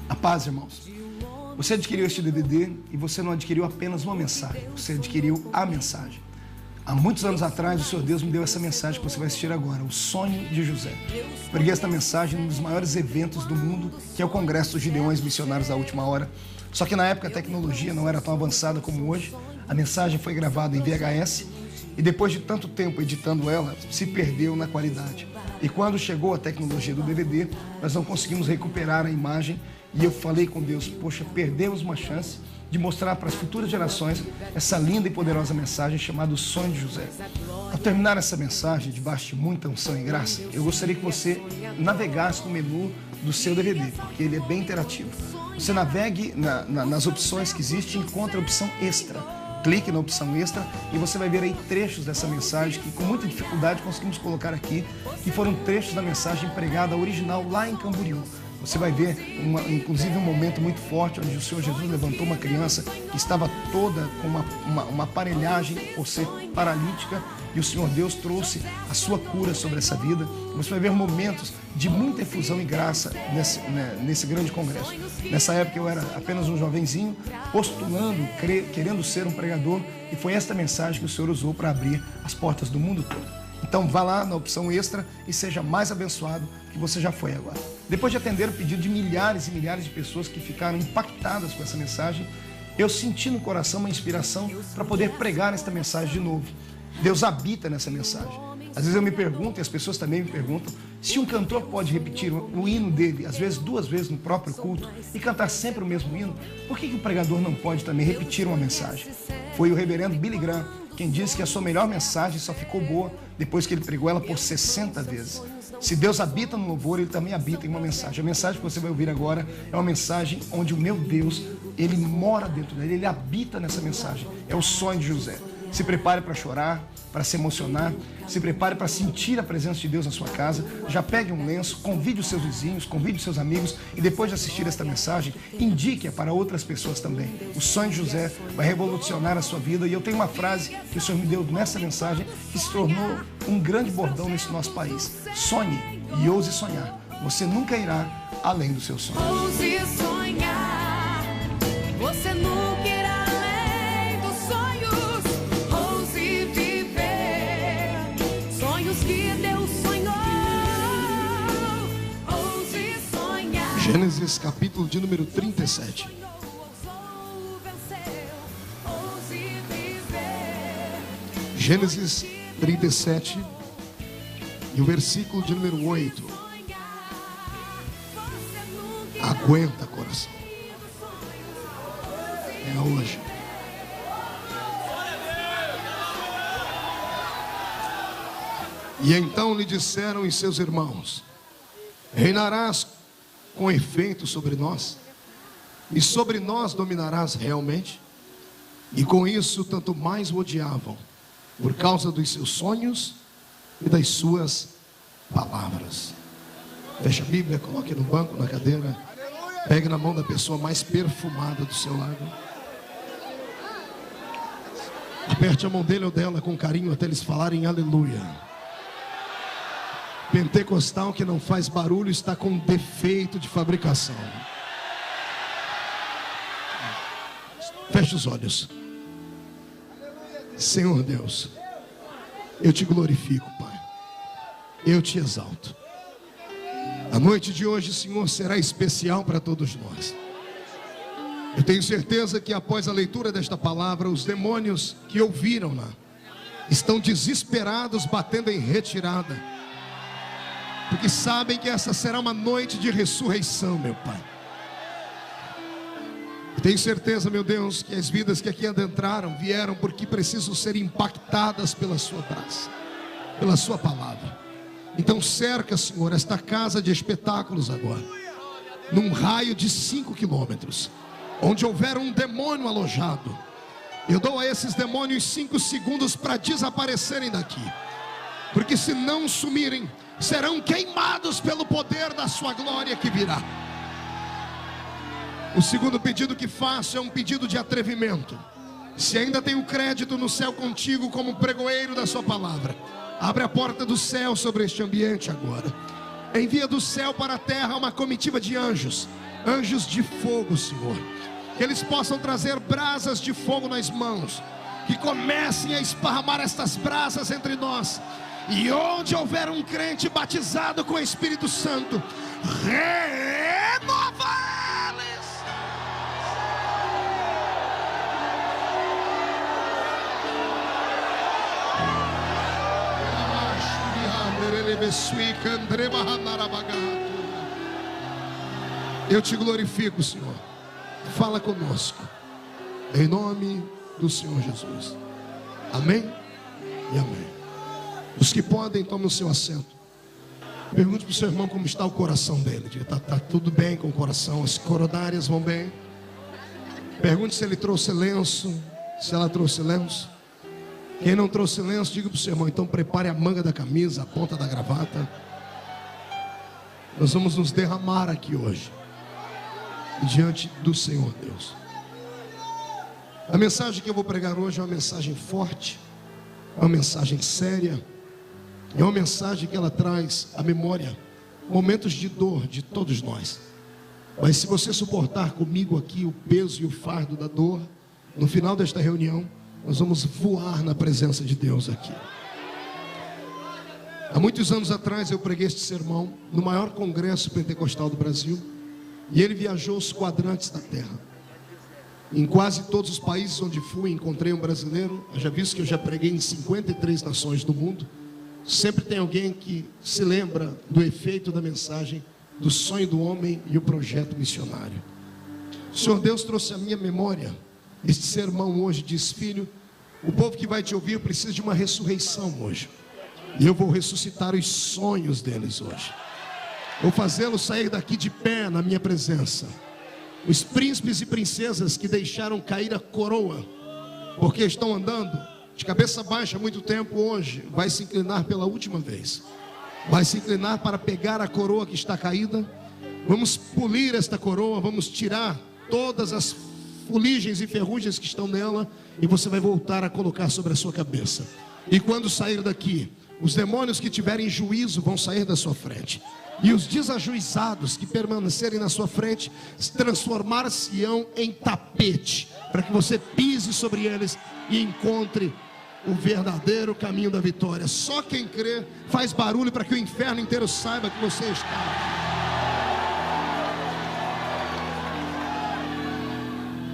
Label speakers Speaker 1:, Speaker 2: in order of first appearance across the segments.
Speaker 1: A paz, irmãos. Você adquiriu este DVD e você não adquiriu apenas uma mensagem, você adquiriu a mensagem. Há muitos anos atrás, o Senhor Deus me deu essa mensagem que você vai assistir agora, o sonho de José. Preguei esta mensagem num dos maiores eventos do mundo, que é o Congresso dos Gideões Missionários da Última Hora. Só que na época a tecnologia não era tão avançada como hoje. A mensagem foi gravada em VHS e depois de tanto tempo editando ela, se perdeu na qualidade. E quando chegou a tecnologia do DVD, nós não conseguimos recuperar a imagem. E eu falei com Deus, poxa, perdemos uma chance de mostrar para as futuras gerações essa linda e poderosa mensagem chamada O Sonho de José. Ao terminar essa mensagem, debaixo de muita unção e graça, eu gostaria que você navegasse no menu do seu DVD, porque ele é bem interativo. Você navegue nas opções que existem e encontre a opção Extra. Clique na opção Extra e você vai ver aí trechos dessa mensagem que com muita dificuldade conseguimos colocar aqui, que foram trechos da mensagem pregada original lá em Camboriú. Você vai ver, inclusive, um momento muito forte onde o Senhor Jesus levantou uma criança que estava toda com uma aparelhagem por ser paralítica e o Senhor Deus trouxe a sua cura sobre essa vida. Você vai ver momentos de muita efusão e graça nesse grande congresso. Nessa época eu era apenas um jovenzinho, postulando, querendo ser um pregador, e foi esta mensagem que o Senhor usou para abrir as portas do mundo todo. Então vá lá na opção Extra e seja mais abençoado que você já foi agora. Depois de atender o pedido de milhares e milhares de pessoas que ficaram impactadas com essa mensagem, eu senti no coração uma inspiração para poder pregar esta mensagem de novo. Deus habita nessa mensagem. Às vezes eu me pergunto, e as pessoas também me perguntam, se um cantor pode repetir o hino dele, às vezes 2 vezes no próprio culto, e cantar sempre o mesmo hino, por que o pregador não pode também repetir uma mensagem? Foi o reverendo Billy Graham quem disse que a sua melhor mensagem só ficou boa depois que ele pregou ela por 60 vezes. Se Deus habita no louvor, Ele também habita em uma mensagem. A mensagem que você vai ouvir agora é uma mensagem onde o meu Deus, Ele mora dentro dele, Ele habita nessa mensagem. É o sonho de José. Se prepare para chorar, para se emocionar, se prepare para sentir a presença de Deus na sua casa. Já pegue um lenço, convide os seus vizinhos, convide os seus amigos e depois de assistir esta mensagem, indique-a para outras pessoas também. O sonho de José vai revolucionar a sua vida e eu tenho uma frase que o Senhor me deu nessa mensagem que se tornou um grande bordão nesse nosso país. Sonhe e ouse sonhar. Você nunca irá além do seu sonho.
Speaker 2: Ouse sonhar, você nunca irá além dos sonhos. Ouse viver sonhos que Deus sonhou. Ouse sonhar.
Speaker 1: Gênesis capítulo de número 37. Gênesis 37 e o versículo de número 8. Aguenta, coração. É hoje. E então lhe disseram os seus irmãos: reinarás com efeito sobre nós, e sobre nós dominarás realmente? E com isso tanto mais o odiavam, por causa dos seus sonhos e das suas palavras. Feche a Bíblia, coloque no banco, na cadeira. Pegue na mão da pessoa mais perfumada do seu lado. Aperte a mão dele ou dela com carinho até eles falarem aleluia. Pentecostal que não faz barulho está com defeito de fabricação. Feche os olhos. Senhor Deus, eu te glorifico, Pai. Eu te exalto. A noite de hoje, Senhor, será especial para todos nós. Eu tenho certeza que após a leitura desta palavra, os demônios que ouviram-na estão desesperados, batendo em retirada, porque sabem que essa será uma noite de ressurreição, meu Pai. Eu tenho certeza, meu Deus, que as vidas que aqui adentraram vieram porque precisam ser impactadas pela sua graça, pela sua palavra. Então cerca, Senhor, esta casa de espetáculos agora, num raio de 5 quilômetros, onde houver um demônio alojado. Eu dou a esses demônios 5 segundos para desaparecerem daqui, porque se não sumirem, serão queimados pelo poder da sua glória que virá. O segundo pedido que faço é um pedido de atrevimento. Se ainda tenho crédito no céu contigo como pregoeiro da sua palavra, abre a porta do céu sobre este ambiente agora. Envia do céu para a terra uma comitiva de anjos,
Speaker 3: anjos de fogo, Senhor, que eles possam trazer brasas de fogo nas mãos, que comecem a esparramar estas brasas entre nós, e onde houver um crente batizado com o Espírito Santo, renova eles. Eu te glorifico, Senhor. Fala conosco, em nome do Senhor Jesus. Amém e amém. Os que podem, tomem o seu assento. Pergunte para o seu irmão como está o coração dele. Diga, tá tudo bem com o coração? As coronárias vão bem? Pergunte se ele trouxe lenço, se ela trouxe lenço. Quem não trouxe lenço, diga para o seu irmão, então prepare a manga da camisa, a ponta da gravata. Nós vamos nos derramar aqui hoje, diante do Senhor Deus. A mensagem que eu vou pregar hoje é uma mensagem forte, é uma mensagem séria, é uma mensagem que ela traz à memória momentos de dor de todos nós. Mas se você suportar comigo aqui o peso e o fardo da dor, no final desta reunião, nós vamos voar na presença de Deus aqui. Há muitos anos atrás eu preguei este sermão no maior congresso pentecostal do Brasil, e ele viajou os quadrantes da terra. Em quase todos os países onde fui, encontrei um brasileiro. Eu já visto que eu já preguei em 53 nações do mundo. Sempre tem alguém que se lembra do efeito da mensagem, do sonho do homem e o projeto missionário. O Senhor Deus trouxe à minha memória este sermão hoje. Diz: filho, o povo que vai te ouvir precisa de uma ressurreição hoje, e eu vou ressuscitar os sonhos deles hoje. Vou fazê-los sair daqui de pé na minha presença. Os príncipes e princesas que deixaram cair a coroa, porque estão andando de cabeça baixa há muito tempo, hoje vai se inclinar pela última vez. Vai se inclinar para pegar a coroa que está caída. Vamos polir esta coroa, vamos tirar todas as fuligens e ferrugens que estão nela, e você vai voltar a colocar sobre a sua cabeça. E quando sair daqui, os demônios que tiverem juízo vão sair da sua frente, e os desajuizados que permanecerem na sua frente transformar-se-ão em tapete, para que você pise sobre eles e encontre o verdadeiro caminho da vitória. Só quem crê faz barulho para que o inferno inteiro saiba que você está.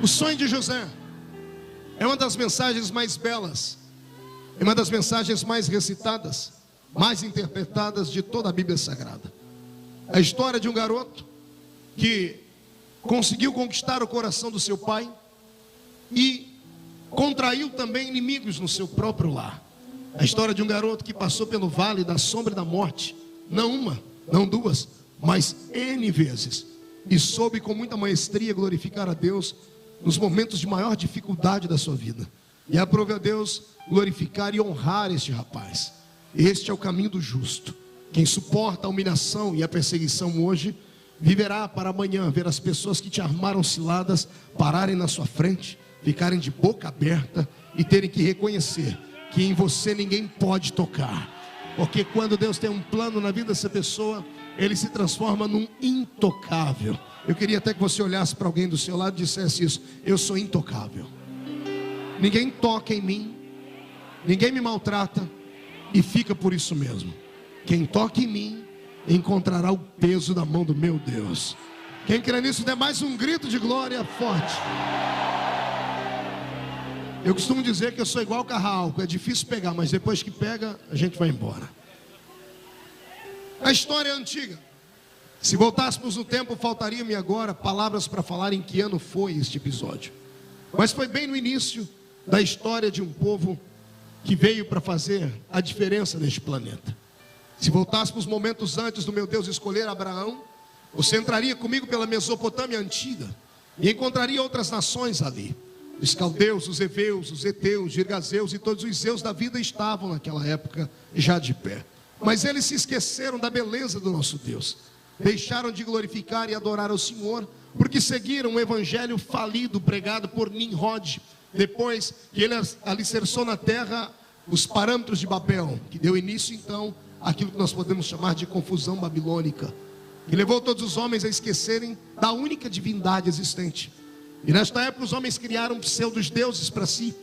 Speaker 3: O sonho de José é uma das mensagens mais belas, é uma das mensagens mais recitadas, mais interpretadas de toda a Bíblia Sagrada. A história de um garoto que conseguiu conquistar o coração do seu pai e contraiu também inimigos no seu próprio lar. A história de um garoto que passou pelo vale da sombra da morte, não uma, não duas, mas N vezes, e soube com muita maestria glorificar a Deus nos momentos de maior dificuldade da sua vida. E aprove a Deus glorificar e honrar este rapaz. Este é o caminho do justo. Quem suporta a humilhação e a perseguição hoje, viverá para amanhã ver as pessoas que te armaram ciladas pararem na sua frente, ficarem de boca aberta e terem que reconhecer que em você ninguém pode tocar. Porque quando Deus tem um plano na vida dessa pessoa, ele se transforma num intocável. Eu queria até que você olhasse para alguém do seu lado e dissesse isso: eu sou intocável. Ninguém toca em mim, ninguém me maltrata, e fica por isso mesmo. Quem toca em mim encontrará o peso da mão do meu Deus. Quem crê nisso, dê mais um grito de glória forte. Eu costumo dizer que eu sou igual carro, é difícil pegar, mas depois que pega, a gente vai embora. A história é antiga. Se voltássemos no tempo, faltaria-me agora palavras para falar em que ano foi este episódio. Mas foi bem no início da história de um povo que veio para fazer a diferença neste planeta. Se voltássemos momentos antes do meu Deus escolher Abraão, você entraria comigo pela Mesopotâmia antiga e encontraria outras nações ali. Os caldeus, os heveus, os heteus, os girgazeus e todos os zeus da vida estavam naquela época já de pé. Mas eles se esqueceram da beleza do nosso Deus. Deixaram de glorificar e adorar ao Senhor, porque seguiram o evangelho falido pregado por Nimrod, depois que ele alicerçou na terra os parâmetros de Babel, que deu início então àquilo que nós podemos chamar de confusão babilônica. que levou todos os homens a esquecerem da única divindade existente. E nesta época os homens criaram pseudos deuses para si.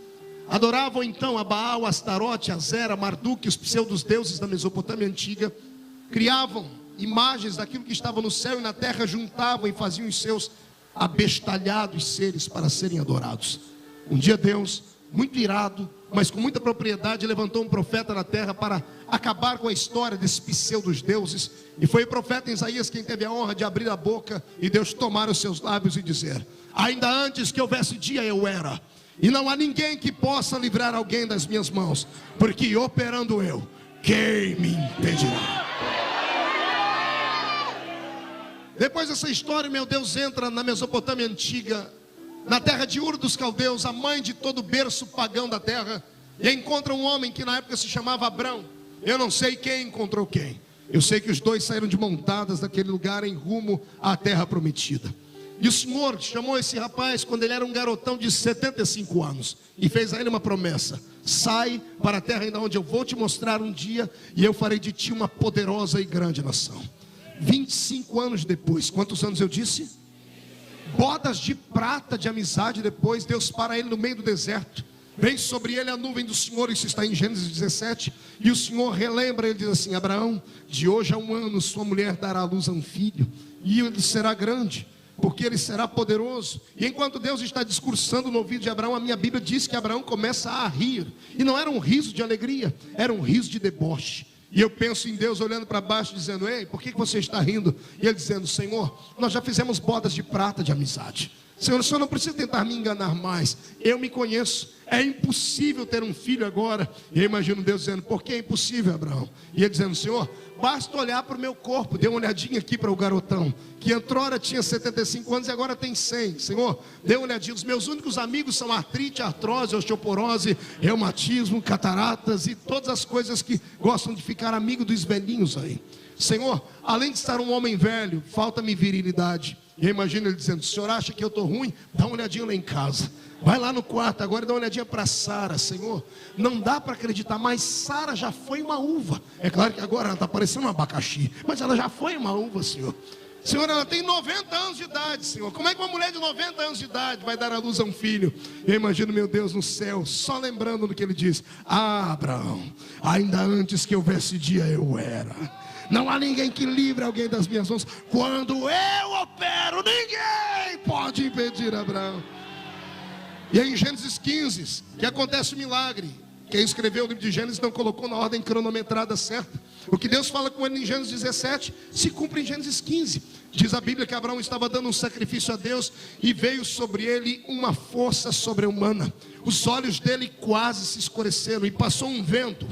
Speaker 3: Adoravam então a Baal, Astarote, Azera, Marduk, os pseudos deuses da Mesopotâmia antiga. Criavam imagens daquilo que estava no céu e na terra, juntavam e faziam os seus abestalhados seres para serem adorados. Um dia Deus, muito irado, mas com muita propriedade, levantou um profeta na terra para acabar com a história desses pseudos deuses. E foi o profeta Isaías quem teve a honra de abrir a boca e Deus tomar os seus lábios e dizer: ainda antes que houvesse dia eu era, e não há ninguém que possa livrar alguém das minhas mãos, porque operando eu, quem me impedirá? Depois dessa história, meu Deus entra na Mesopotâmia antiga, na terra de Ur dos Caldeus, a mãe de todo berço pagão da terra, e encontra um homem que na época se chamava Abrão. Eu não sei quem encontrou quem, eu sei que os dois saíram de montadas daquele lugar em rumo à terra prometida. E o Senhor chamou esse rapaz quando ele era um garotão de 75 anos e fez a ele uma promessa: sai para a terra ainda onde eu vou te mostrar um dia, e eu farei de ti uma poderosa e grande nação. 25 anos depois, quantos anos eu disse? Bodas de prata de amizade depois, Deus para ele no meio do deserto. Vem sobre ele a nuvem do Senhor, isso está em Gênesis 17. E o Senhor relembra, ele diz assim: Abraão, de hoje a 1 ano sua mulher dará à luz a um filho, e ele será grande, porque ele será poderoso. E enquanto Deus está discursando no ouvido de Abraão, a minha Bíblia diz que Abraão começa a rir. E não era um riso de alegria, era um riso de deboche. E eu penso em Deus olhando para baixo dizendo: ei, por que você está rindo? E ele dizendo: Senhor, nós já fizemos bodas de prata de amizade. Senhor, o Senhor não precisa tentar me enganar mais. Eu me conheço. É impossível ter um filho agora. E eu imagino Deus dizendo: por que é impossível, Abraão? E ele dizendo: Senhor, basta olhar para o meu corpo. Dê uma olhadinha aqui para o garotão, que outrora tinha 75 anos e agora tem 100. Senhor, dê uma olhadinha. Os meus únicos amigos são artrite, artrose, osteoporose, reumatismo, cataratas e todas as coisas que gostam de ficar amigo dos velhinhos aí. Senhor, além de estar um homem velho, falta-me virilidade. E eu imagino ele dizendo: o senhor acha que eu estou ruim? Dá uma olhadinha lá em casa. Vai lá no quarto agora e dá uma olhadinha para Sara. Senhor, não dá para acreditar, mas Sara já foi uma uva. É claro que agora ela está parecendo um abacaxi, mas ela já foi uma uva, Senhor. Senhor, ela tem 90 anos de idade, Senhor. Como é que uma mulher de 90 anos de idade vai dar à luz a um filho? Eu imagino meu Deus no céu, só lembrando do que ele diz: ah, Abraão, ainda antes que houvesse dia eu era. Não há ninguém que livre alguém das minhas mãos. Quando eu opero, ninguém pode impedir Abraão. E aí em Gênesis 15, que acontece o milagre. Quem escreveu o livro de Gênesis não colocou na ordem cronometrada certa. O que Deus fala com ele em Gênesis 17 se cumpre em Gênesis 15. Diz a Bíblia que Abraão estava dando um sacrifício a Deus e veio sobre ele uma força sobre-humana. Os olhos dele quase se escureceram e passou um vento.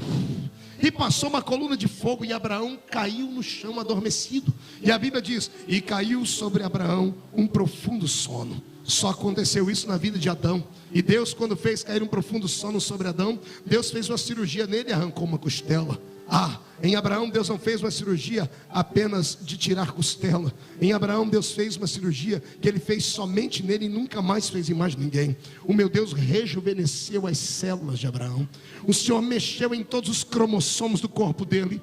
Speaker 3: E passou uma coluna de fogo e Abraão caiu no chão adormecido. E a Bíblia diz: e caiu sobre Abraão um profundo sono. Só aconteceu isso na vida de Adão. E Deus, quando fez cair um profundo sono sobre Adão, Deus fez uma cirurgia nele e arrancou uma costela. Ah, em Abraão Deus não fez uma cirurgia apenas de tirar costela. Em Abraão Deus fez uma cirurgia que ele fez somente nele e nunca mais fez em mais ninguém. O meu Deus rejuvenesceu as células de Abraão. O Senhor mexeu em todos os cromossomos do corpo dele,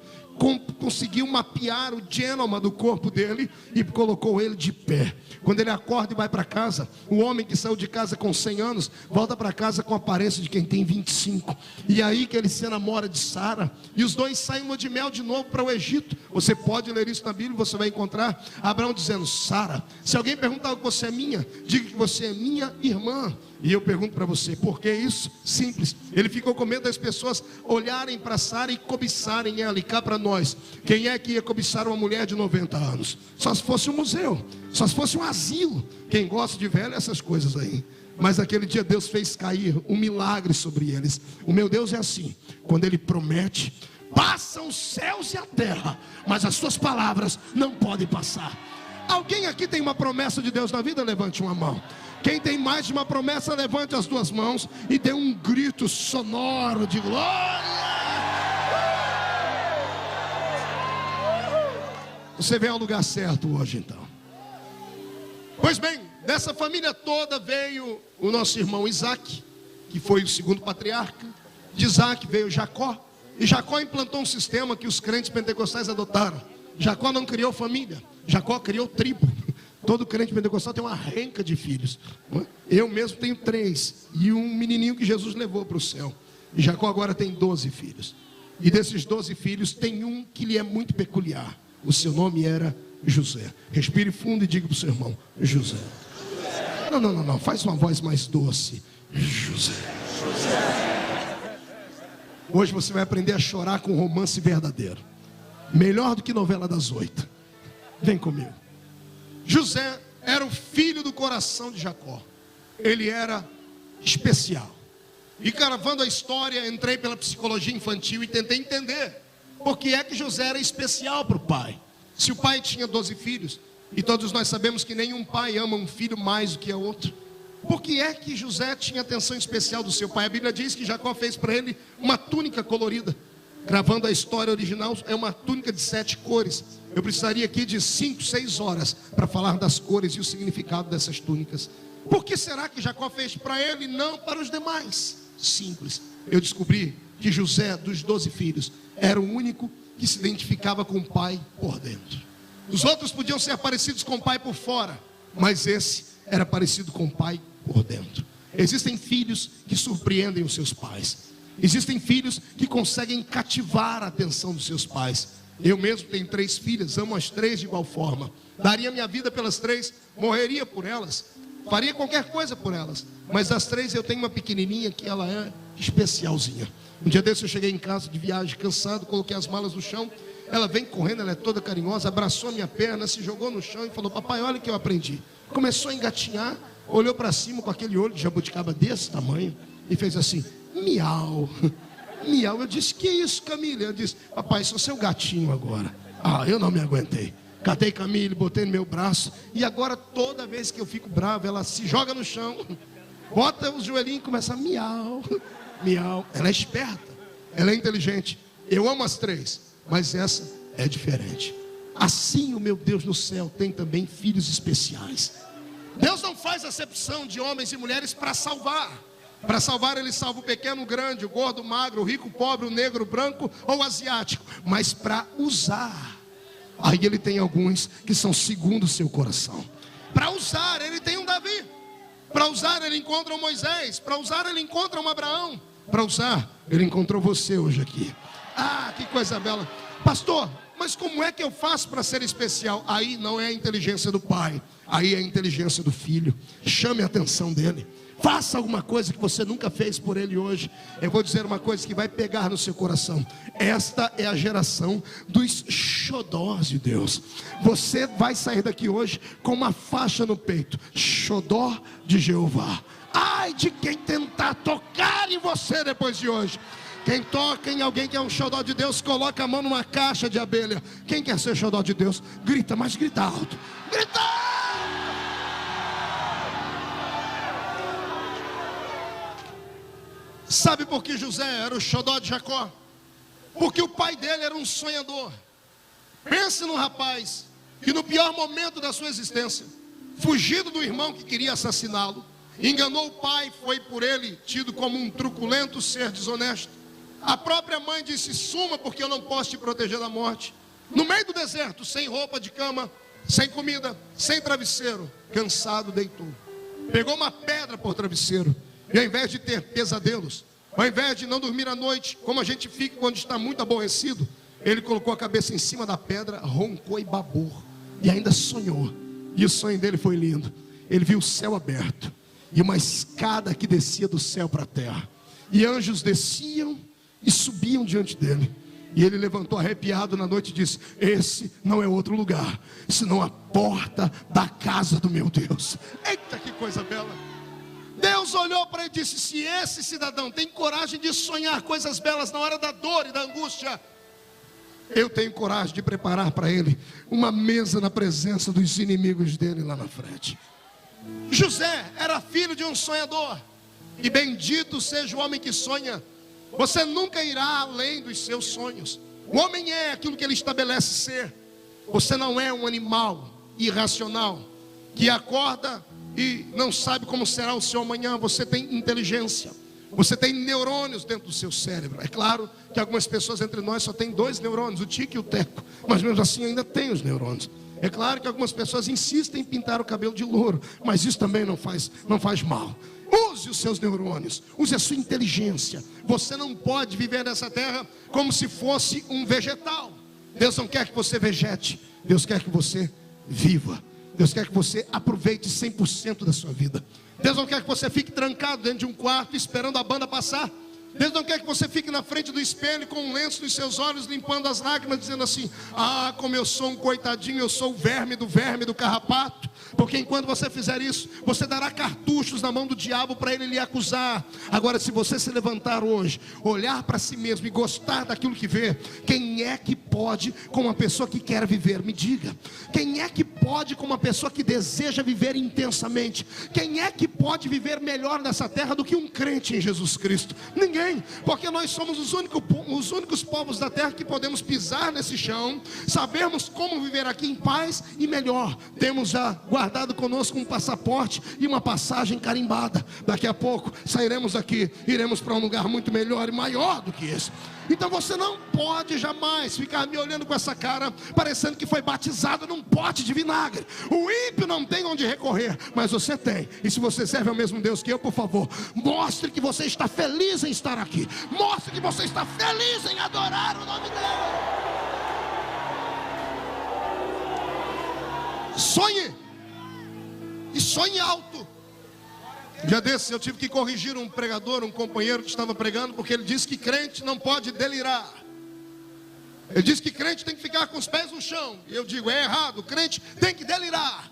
Speaker 3: conseguiu mapear o genoma do corpo dele e colocou ele de pé. Quando ele acorda e vai para casa, o homem que saiu de casa com 100 anos volta para casa com a aparência de quem tem 25. E aí que ele se namora de Sara, e os dois saem de mel de novo para o Egito. Você pode ler isso na Bíblia, você vai encontrar Abraão dizendo: Sara, se alguém perguntar que você é minha, diga que você é minha irmã. E eu pergunto para você, por que isso? Simples, ele ficou com medo das pessoas olharem para Sara e cobiçarem ela. E cá para nós, quem é que ia cobiçar uma mulher de 90 anos? Só se fosse um museu, só se fosse um asilo. Quem gosta de velho, essas coisas aí. Mas naquele dia Deus fez cair um milagre sobre eles. O meu Deus é assim, quando ele promete, passam os céus e a terra, mas as suas palavras não podem passar. Alguém aqui tem uma promessa de Deus na vida? Levante uma mão. Quem tem mais de uma promessa, levante as duas mãos e dê um grito sonoro de glória. Você veio ao lugar certo hoje então. Pois bem, dessa família toda veio o nosso irmão Isaac, que foi o segundo patriarca. De Isaac veio Jacó. E Jacó implantou um sistema que os crentes pentecostais adotaram. Jacó não criou família. Jacó criou tribo. Todo crente pentecostal tem uma renca de filhos. Eu mesmo tenho 3. E um menininho que Jesus levou para o céu. E Jacó agora tem 12 filhos. E desses 12 filhos tem um que lhe é muito peculiar. O seu nome era José. Respire fundo e diga para o seu irmão: José. Não. Faz uma voz mais doce. José. Hoje você vai aprender a chorar com romance verdadeiro. Melhor do que novela das 8. Vem comigo. José era o filho do coração de Jacó. Ele era especial. E gravando a história, entrei pela psicologia infantil e tentei entender por que é que José era especial para o pai. Se o pai tinha 12 filhos, e todos nós sabemos que nenhum pai ama um filho mais do que o outro, por que é que José tinha atenção especial do seu pai? A Bíblia diz que Jacó fez para ele uma túnica colorida. Gravando a história original, é uma túnica de 7 cores. Eu precisaria aqui de 5, 6 horas para falar das cores e o significado dessas túnicas. Por que será que Jacó fez para ele e não para os demais? Simples. Eu descobri que José, dos 12 filhos, era o único que se identificava com o pai por dentro. Os outros podiam ser parecidos com o pai por fora, mas esse era parecido com o pai por dentro. Existem filhos que surpreendem os seus pais. Existem filhos que conseguem cativar a atenção dos seus pais. Eu mesmo tenho 3 filhas, amo as 3 de igual forma. Daria minha vida pelas 3, morreria por elas, faria qualquer coisa por elas. Mas das 3 eu tenho uma pequenininha que ela é especialzinha. Um dia desse eu cheguei em casa de viagem, cansado, coloquei as malas no chão. Ela vem correndo, ela é toda carinhosa, abraçou a minha perna, se jogou no chão e falou: papai, olha o que eu aprendi. Começou a engatinhar, olhou para cima com aquele olho de jabuticaba desse tamanho e fez assim: miau, miau. Eu disse: que isso, Camille? Eu disse: papai, sou seu gatinho agora. Eu não me aguentei. Catei Camille, botei no meu braço. E agora toda vez que eu fico bravo, ela se joga no chão, bota os joelhinhos e começa a miau, miau. Ela é esperta, ela é inteligente. Eu amo as 3, mas essa é diferente. Assim o meu Deus no céu tem também filhos especiais. Deus não faz acepção de homens e mulheres para salvar. Para salvar, ele salva o pequeno, o grande, o gordo, o magro, o rico, o pobre, o negro, o branco ou o asiático. Mas para usar, aí ele tem alguns que são segundo o seu coração. Para usar, ele tem um Davi. Para usar, ele encontra um Moisés. Para usar, ele encontra um Abraão. Para usar, ele encontrou você hoje aqui. Que coisa bela. Pastor, mas como é que eu faço para ser especial? Aí não é a inteligência do pai, aí é a inteligência do filho. Chame a atenção dele. Faça alguma coisa que você nunca fez por ele hoje. Eu vou dizer uma coisa que vai pegar no seu coração. Esta é a geração dos xodós de Deus. Você vai sair daqui hoje com uma faixa no peito: xodó de Jeová. Ai de quem tentar tocar em você depois de hoje. Quem toca em alguém que é um xodó de Deus, coloca a mão numa caixa de abelha. Quem quer ser xodó de Deus? Grita, mas grita alto. Grita! Sabe por que José era o xodó de Jacó? Porque o pai dele era um sonhador. Pense num rapaz que no pior momento da sua existência, fugido do irmão que queria assassiná-lo, enganou o pai, foi por ele tido como um truculento ser desonesto. A própria mãe disse: suma, porque eu não posso te proteger da morte. No meio do deserto, sem roupa de cama, sem comida, sem travesseiro, cansado, deitou. Pegou uma pedra por travesseiro. E ao invés de ter pesadelos, ao invés de não dormir à noite, como a gente fica quando está muito aborrecido, ele colocou a cabeça em cima da pedra, roncou e babou. E ainda sonhou. E o sonho dele foi lindo. Ele viu o céu aberto e uma escada que descia do céu para a terra. E anjos desciam e subiam diante dele. E ele levantou arrepiado na noite e disse: esse não é outro lugar, senão a porta da casa do meu Deus. Eita, que coisa bela. Deus olhou para ele e disse: se esse cidadão tem coragem de sonhar coisas belas na hora da dor e da angústia, eu tenho coragem de preparar para ele uma mesa na presença dos inimigos dele lá na frente. José era filho de um sonhador. E bendito seja o homem que sonha. Você nunca irá além dos seus sonhos. O homem é aquilo que ele estabelece ser. Você não é um animal irracional que acorda e não sabe como será o seu amanhã. Você tem inteligência. Você tem neurônios dentro do seu cérebro. É claro que algumas pessoas entre nós só têm 2 neurônios, o Tico e o Teco. Mas mesmo assim ainda tem os neurônios. É claro que algumas pessoas insistem em pintar o cabelo de louro, mas isso também não faz mal. Use os seus neurônios, use a sua inteligência. Você não pode viver nessa terra como se fosse um vegetal. Deus não quer que você vegete, Deus quer que você viva. Deus quer que você aproveite 100% da sua vida. Deus não quer que você fique trancado dentro de um quarto esperando a banda passar. Deus não quer que você fique na frente do espelho com um lenço nos seus olhos, limpando as lágrimas, dizendo assim: ah, como eu sou um coitadinho, eu sou o verme do carrapato. Porque enquanto você fizer isso, você dará cartuchos na mão do diabo para ele lhe acusar. Agora, se você se levantar hoje, olhar para si mesmo e gostar daquilo que vê, quem é que pode com uma pessoa que quer viver? Me diga. Quem é que pode com uma pessoa que deseja viver intensamente? Quem é que pode viver melhor nessa terra do que um crente em Jesus Cristo? Ninguém. Porque nós somos os únicos povos da terra que podemos pisar nesse chão, sabermos como viver aqui em paz e melhor. Temos já guardado conosco um passaporte e uma passagem carimbada. Daqui a pouco sairemos daqui, iremos para um lugar muito melhor e maior do que esse. Então você não pode jamais ficar me olhando com essa cara, parecendo que foi batizado num pote de vinagre. O ímpio não tem onde recorrer, mas você tem. E se você serve ao mesmo Deus que eu, por favor, mostre que você está feliz em estar aqui. Mostre que você está feliz em adorar o nome dele. Sonhe. E sonhe alto. Um dia desses eu tive que corrigir um pregador, um companheiro que estava pregando, porque ele disse que crente não pode delirar. Ele disse que crente tem que ficar com os pés no chão. E eu digo, é errado, crente tem que delirar.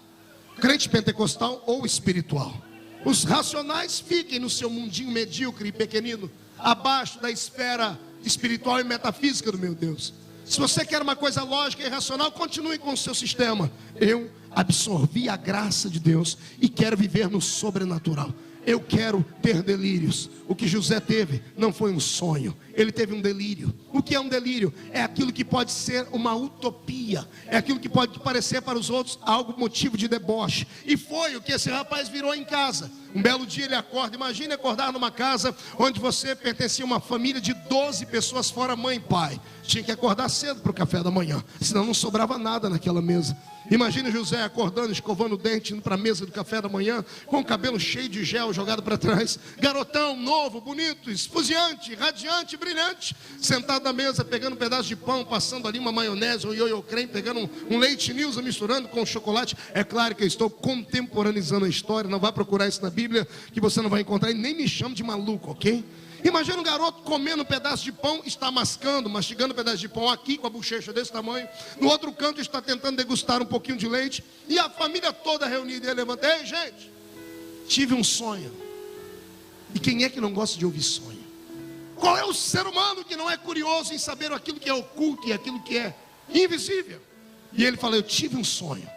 Speaker 3: Crente pentecostal ou espiritual. Os racionais fiquem no seu mundinho medíocre e pequenino, abaixo da esfera espiritual e metafísica do meu Deus. Se você quer uma coisa lógica e racional, continue com o seu sistema. Eu absorvi a graça de Deus e quero viver no sobrenatural. Eu quero ter delírios. O que José teve não foi um sonho, ele teve um delírio. O que é um delírio? É aquilo que pode ser uma utopia, é aquilo que pode parecer para os outros algo motivo de deboche. E foi o que esse rapaz virou em casa. Um belo dia ele acorda. Imagine acordar numa casa onde você pertencia a uma família de 12 pessoas, fora mãe e pai. Tinha que acordar cedo para o café da manhã, senão não sobrava nada naquela mesa. Imagine José acordando, escovando o dente, indo para a mesa do café da manhã, com o cabelo cheio de gel jogado para trás. Garotão, novo, bonito, esfuziante, radiante, brilhante, sentado na mesa, pegando um pedaço de pão, passando ali uma maionese, um ioiô creme, pegando um leite Nilza, misturando com chocolate. É claro que eu estou contemporaneizando a história, não vai procurar isso na Bíblia, que você não vai encontrar, e nem me chame de maluco, ok? Imagina um garoto comendo um pedaço de pão, está mastigando um pedaço de pão aqui com a bochecha desse tamanho. No outro canto está tentando degustar um pouquinho de leite. E a família toda reunida, ele levanta: ei, gente, tive um sonho. E quem é que não gosta de ouvir sonho? Qual é o ser humano que não é curioso em saber aquilo que é oculto e aquilo que é invisível? E ele fala: eu tive um sonho.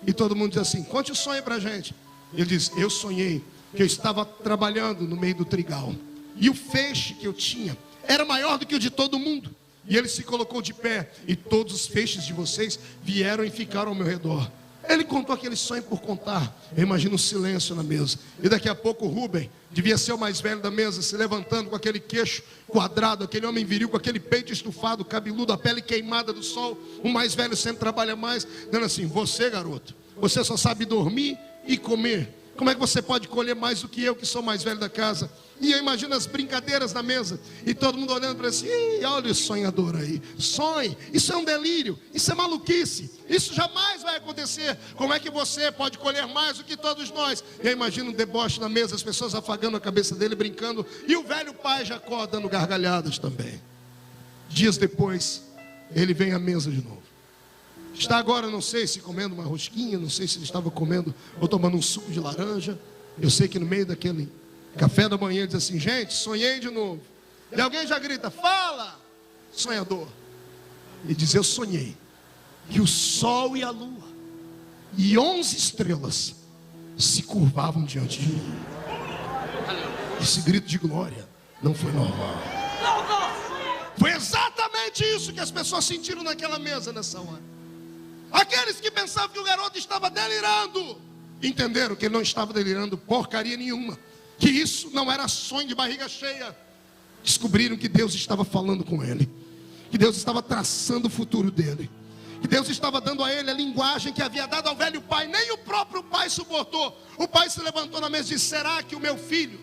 Speaker 3: E todo mundo diz assim: conte o sonho pra gente. Ele diz: eu sonhei que eu estava trabalhando no meio do trigal, e o feixe que eu tinha era maior do que o de todo mundo. E ele se colocou de pé, e todos os feixes de vocês vieram e ficaram ao meu redor. Ele contou aquele sonho por contar. Eu imagino um silêncio na mesa. E daqui a pouco o Rubem, devia ser o mais velho da mesa, se levantando com aquele queixo quadrado, aquele homem viril, com aquele peito estufado, cabeludo, a pele queimada do sol. O mais velho sempre trabalha mais, dizendo assim: você, garoto, você só sabe dormir e comer. Como é que você pode colher mais do que eu, que sou mais velho da casa? E eu imagino as brincadeiras na mesa, e todo mundo olhando para si: olha o sonhador aí, sonhe, isso é um delírio, isso é maluquice, isso jamais vai acontecer. Como é que você pode colher mais do que todos nós? E eu imagino um deboche na mesa, as pessoas afagando a cabeça dele, brincando, e o velho pai Jacó dando gargalhadas também. Dias depois, ele vem à mesa de novo. Está agora, não sei se comendo uma rosquinha, não sei se ele estava comendo ou tomando um suco de laranja. Eu sei que no meio daquele café da manhã ele diz assim: gente, sonhei de novo. E alguém já grita: fala, sonhador. E diz: eu sonhei que o sol e a lua e 11 estrelas se curvavam diante de mim. Esse grito de glória não foi normal. Foi exatamente isso que as pessoas sentiram naquela mesa nessa hora. Aqueles que pensavam que o garoto estava delirando, entenderam que ele não estava delirando porcaria nenhuma, que isso não era sonho de barriga cheia. Descobriram que Deus estava falando com ele, que Deus estava traçando o futuro dele, que Deus estava dando a ele a linguagem que havia dado ao velho pai. Nem o próprio pai suportou. O pai se levantou na mesa e disse: será que o meu filho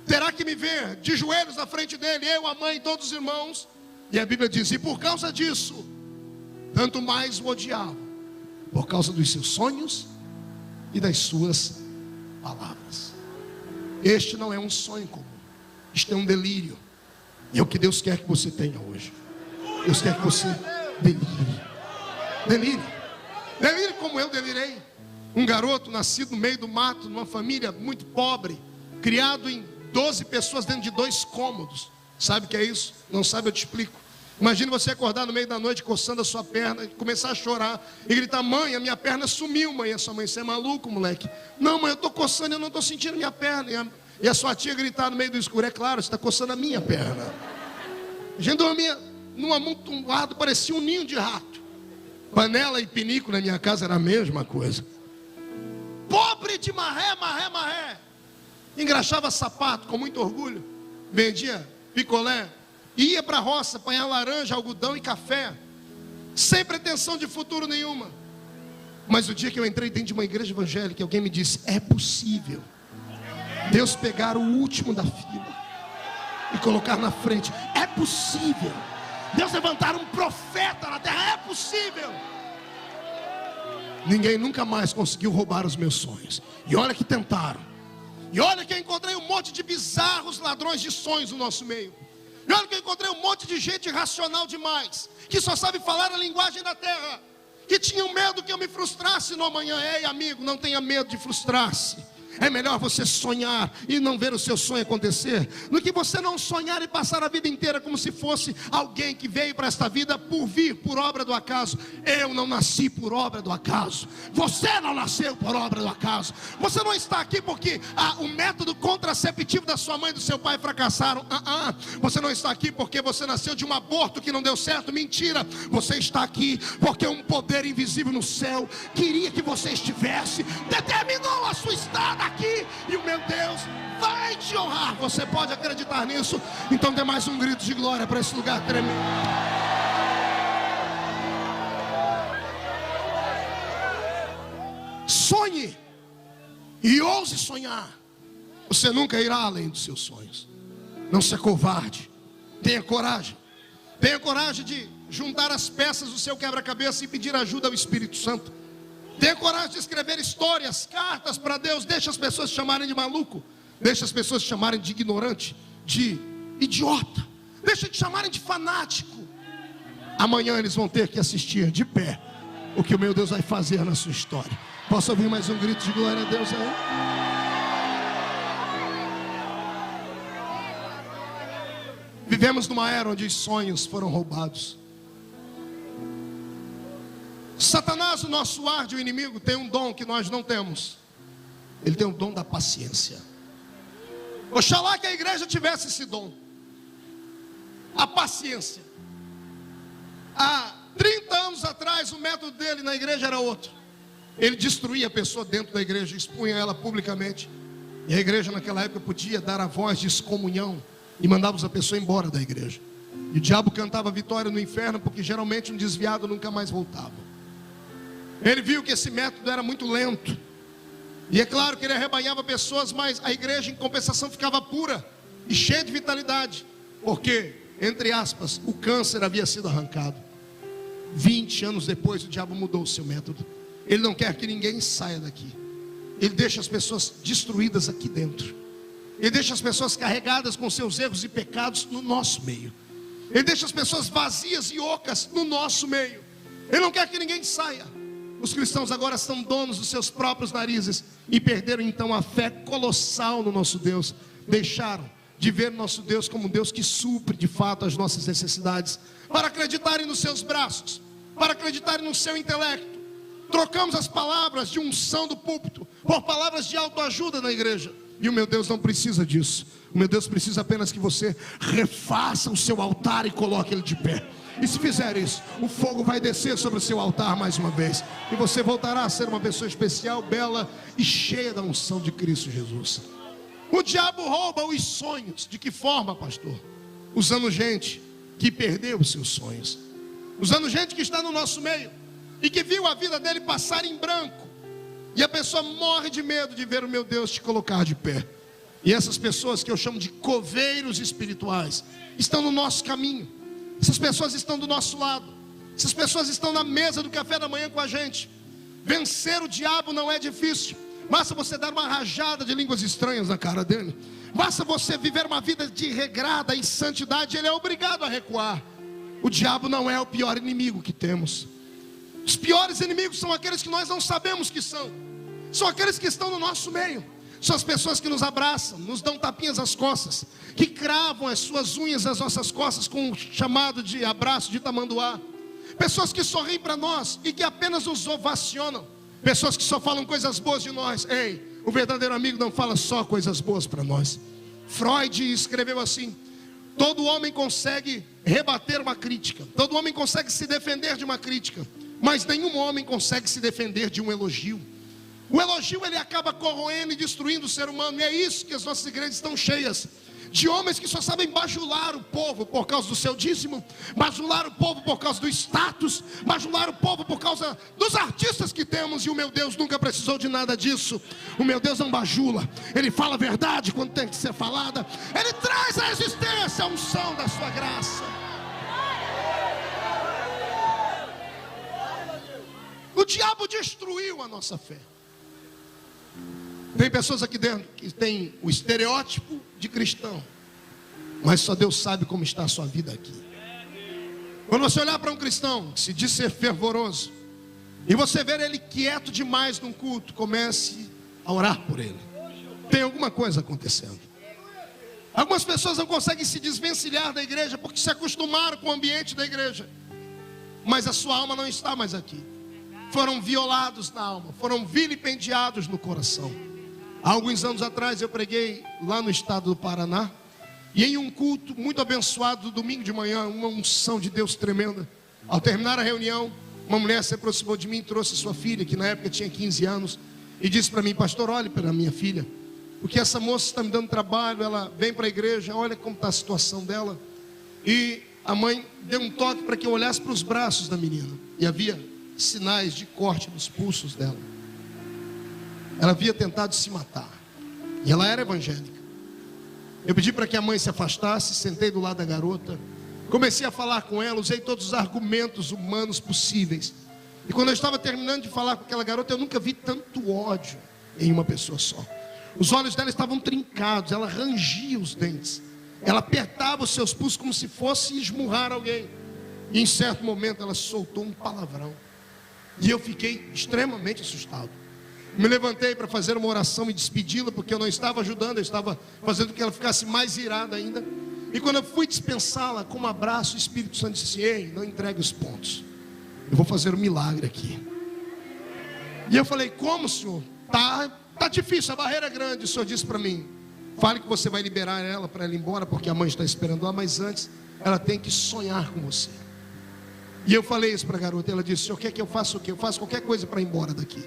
Speaker 3: terá que me ver de joelhos na frente dele, eu, a mãe e todos os irmãos? E a Bíblia diz: e por causa disso, tanto mais o odiava, por causa dos seus sonhos e das suas palavras. Este não é um sonho comum, isto é um delírio. E é o que Deus quer que você tenha hoje. Deus quer que você delire. Delire como eu delirei. Um garoto nascido no meio do mato, numa família muito pobre, criado em 12 pessoas dentro de 2 cômodos. Sabe o que é isso? Não sabe, eu te explico. Imagine você acordar no meio da noite coçando a sua perna e começar a chorar e gritar: mãe, a minha perna sumiu. Mãe, a sua mãe: você é maluco, moleque? Não, mãe, eu estou coçando e eu não estou sentindo minha perna. E a sua tia gritar no meio do escuro: é claro, você está coçando a minha perna. A gente dormia num amontoado, parecia um ninho de rato. Panela e pinico na minha casa era a mesma coisa. Pobre de marré. Engraxava sapato com muito orgulho. Vendia picolé. Ia para a roça apanhar laranja, algodão e café. Sem pretensão de futuro nenhuma. Mas o dia que eu entrei dentro de uma igreja evangélica, alguém me disse: é possível Deus pegar o último da fila e colocar na frente. É possível Deus levantar um profeta na terra. É possível. Ninguém nunca mais conseguiu roubar os meus sonhos. E olha que tentaram. E olha que eu encontrei um monte de bizarros ladrões de sonhos no nosso meio. E olha que eu encontrei um monte de gente irracional demais, que só sabe falar a linguagem da terra, que tinham medo que eu me frustrasse no amanhã. Ei, amigo, não tenha medo de frustrar-se. É melhor você sonhar e não ver o seu sonho acontecer, do que você não sonhar e passar a vida inteira como se fosse alguém que veio para esta vida por vir, por obra do acaso. Eu não nasci por obra do acaso. Você não nasceu por obra do acaso. Você não está aqui porque o método contraceptivo da sua mãe e do seu pai fracassaram. Você não está aqui porque você nasceu de um aborto que não deu certo. Mentira. Você está aqui porque um poder invisível no céu queria que você estivesse, determinou a sua estada aqui, e o meu Deus vai te honrar. Você pode acreditar nisso? Então dê mais um grito de glória para esse lugar tremendo. Sonhe e ouse sonhar. Você nunca irá além dos seus sonhos. Não se covarde. Tenha coragem. Tenha coragem de juntar as peças do seu quebra-cabeça e pedir ajuda ao Espírito Santo. Tenha coragem de escrever histórias, cartas para Deus. Deixa as pessoas te chamarem de maluco. Deixa as pessoas te chamarem de ignorante, de idiota. Deixa te chamarem de fanático. Amanhã eles vão ter que assistir de pé o que o meu Deus vai fazer na sua história. Posso ouvir mais um grito de glória a Deus aí? Vivemos numa era onde os sonhos foram roubados. Satanás, o nosso ardio inimigo, tem um dom que nós não temos. Ele tem o dom da paciência. Oxalá que a igreja tivesse esse dom. A paciência. Há 30 anos atrás, o método dele na igreja era outro. Ele destruía a pessoa dentro da igreja, expunha ela publicamente. E a igreja naquela época podia dar a voz de excomunhão e mandava a pessoa embora da igreja. E o diabo cantava vitória no inferno, porque geralmente um desviado nunca mais voltava. Ele viu que esse método era muito lento. E é claro que ele arrebanhava pessoas, mas a igreja em compensação ficava pura e cheia de vitalidade. Porque, entre aspas, o câncer havia sido arrancado. 20 anos depois o diabo mudou o seu método. Ele não quer que ninguém saia daqui. Ele deixa as pessoas destruídas aqui dentro. Ele deixa as pessoas carregadas com seus erros e pecados no nosso meio. Ele deixa as pessoas vazias e ocas no nosso meio. Ele não quer que ninguém saia. Os cristãos agora são donos dos seus próprios narizes e perderam então a fé colossal no nosso Deus. Deixaram de ver nosso Deus como um Deus que supre de fato as nossas necessidades, para acreditarem nos seus braços, para acreditarem no seu intelecto. Trocamos as palavras de unção do púlpito por palavras de autoajuda na igreja. E o meu Deus não precisa disso. O meu Deus precisa apenas que você refaça o seu altar e coloque ele de pé. E se fizer isso, o fogo vai descer sobre o seu altar mais uma vez. E você voltará a ser uma pessoa especial, bela e cheia da unção de Cristo Jesus. O diabo rouba os sonhos. De que forma, pastor? Usando gente que perdeu os seus sonhos. Usando gente que está no nosso meio, e que viu a vida dele passar em branco. E a pessoa morre de medo de ver o meu Deus te colocar de pé. E essas pessoas que eu chamo de coveiros espirituais estão no nosso caminho. Essas pessoas estão do nosso lado. Essas pessoas estão na mesa do café da manhã com a gente. Vencer o diabo não é difícil. Basta você dar uma rajada de línguas estranhas na cara dele. Basta você viver uma vida de regrada e santidade. Ele é obrigado a recuar. O diabo não é o pior inimigo que temos. Os piores inimigos são aqueles que nós não sabemos que são. São aqueles que estão no nosso meio. São as pessoas que nos abraçam, nos dão tapinhas às costas, que cravam as suas unhas nas nossas costas com um chamado de abraço de tamanduá. Pessoas que sorriem para nós e que apenas nos ovacionam. Pessoas que só falam coisas boas de nós. Ei, o verdadeiro amigo não fala só coisas boas para nós. Freud escreveu assim: todo homem consegue rebater uma crítica, todo homem consegue se defender de uma crítica, mas nenhum homem consegue se defender de um elogio. O elogio, ele acaba corroendo e destruindo o ser humano. E é isso que as nossas igrejas estão cheias, de homens que só sabem bajular o povo por causa do seu dízimo, bajular o povo por causa do status, bajular o povo por causa dos artistas que temos. E o meu Deus nunca precisou de nada disso. O meu Deus não bajula. Ele fala a verdade quando tem que ser falada. Ele traz à existência a unção da sua graça. O diabo destruiu a nossa fé. Tem pessoas aqui dentro que tem o estereótipo de cristão, mas só Deus sabe como está a sua vida aqui. Quando você olhar para um cristão que se diz ser fervoroso, e você ver ele quieto demais num culto, comece a orar por ele. Tem alguma coisa acontecendo. Algumas pessoas não conseguem se desvencilhar da igreja porque se acostumaram com o ambiente da igreja, mas a sua alma não está mais aqui. Foram violados na alma, foram vilipendiados no coração. Há alguns anos atrás eu preguei lá no estado do Paraná, e em um culto muito abençoado, domingo de manhã, uma unção de Deus tremenda. Ao terminar a reunião, uma mulher se aproximou de mim, trouxe sua filha, que na época tinha 15 anos, e disse para mim: pastor, olhe para a minha filha, porque essa moça está me dando trabalho, ela vem para a igreja, olha como está a situação dela. E a mãe deu um toque para que eu olhasse para os braços da menina, e havia sinais de corte nos pulsos dela. Ela havia tentado se matar, e ela era evangélica. Eu pedi para que a mãe se afastasse, sentei do lado da garota, comecei a falar com ela, usei todos os argumentos humanos possíveis. E quando eu estava terminando de falar com aquela garota, eu nunca vi tanto ódio em uma pessoa só. Os olhos dela estavam trincados, ela rangia os dentes, ela apertava os seus pulsos como se fosse esmurrar alguém. E em certo momento ela soltou um palavrão, e eu fiquei extremamente assustado. Me levantei para fazer uma oração e despedi-la, porque eu não estava ajudando, eu estava fazendo com que ela ficasse mais irada ainda. E quando eu fui dispensá-la com um abraço, o Espírito Santo disse: ei, não entregue os pontos, eu vou fazer um milagre aqui. E eu falei: como, senhor? Tá difícil, a barreira é grande. O senhor disse para mim: fale que você vai liberar ela para ela ir embora, porque a mãe está esperando lá, mas antes ela tem que sonhar com você. E eu falei isso para a garota, ela disse: o senhor quer que eu faça o quê? Eu faço qualquer coisa para ir embora daqui.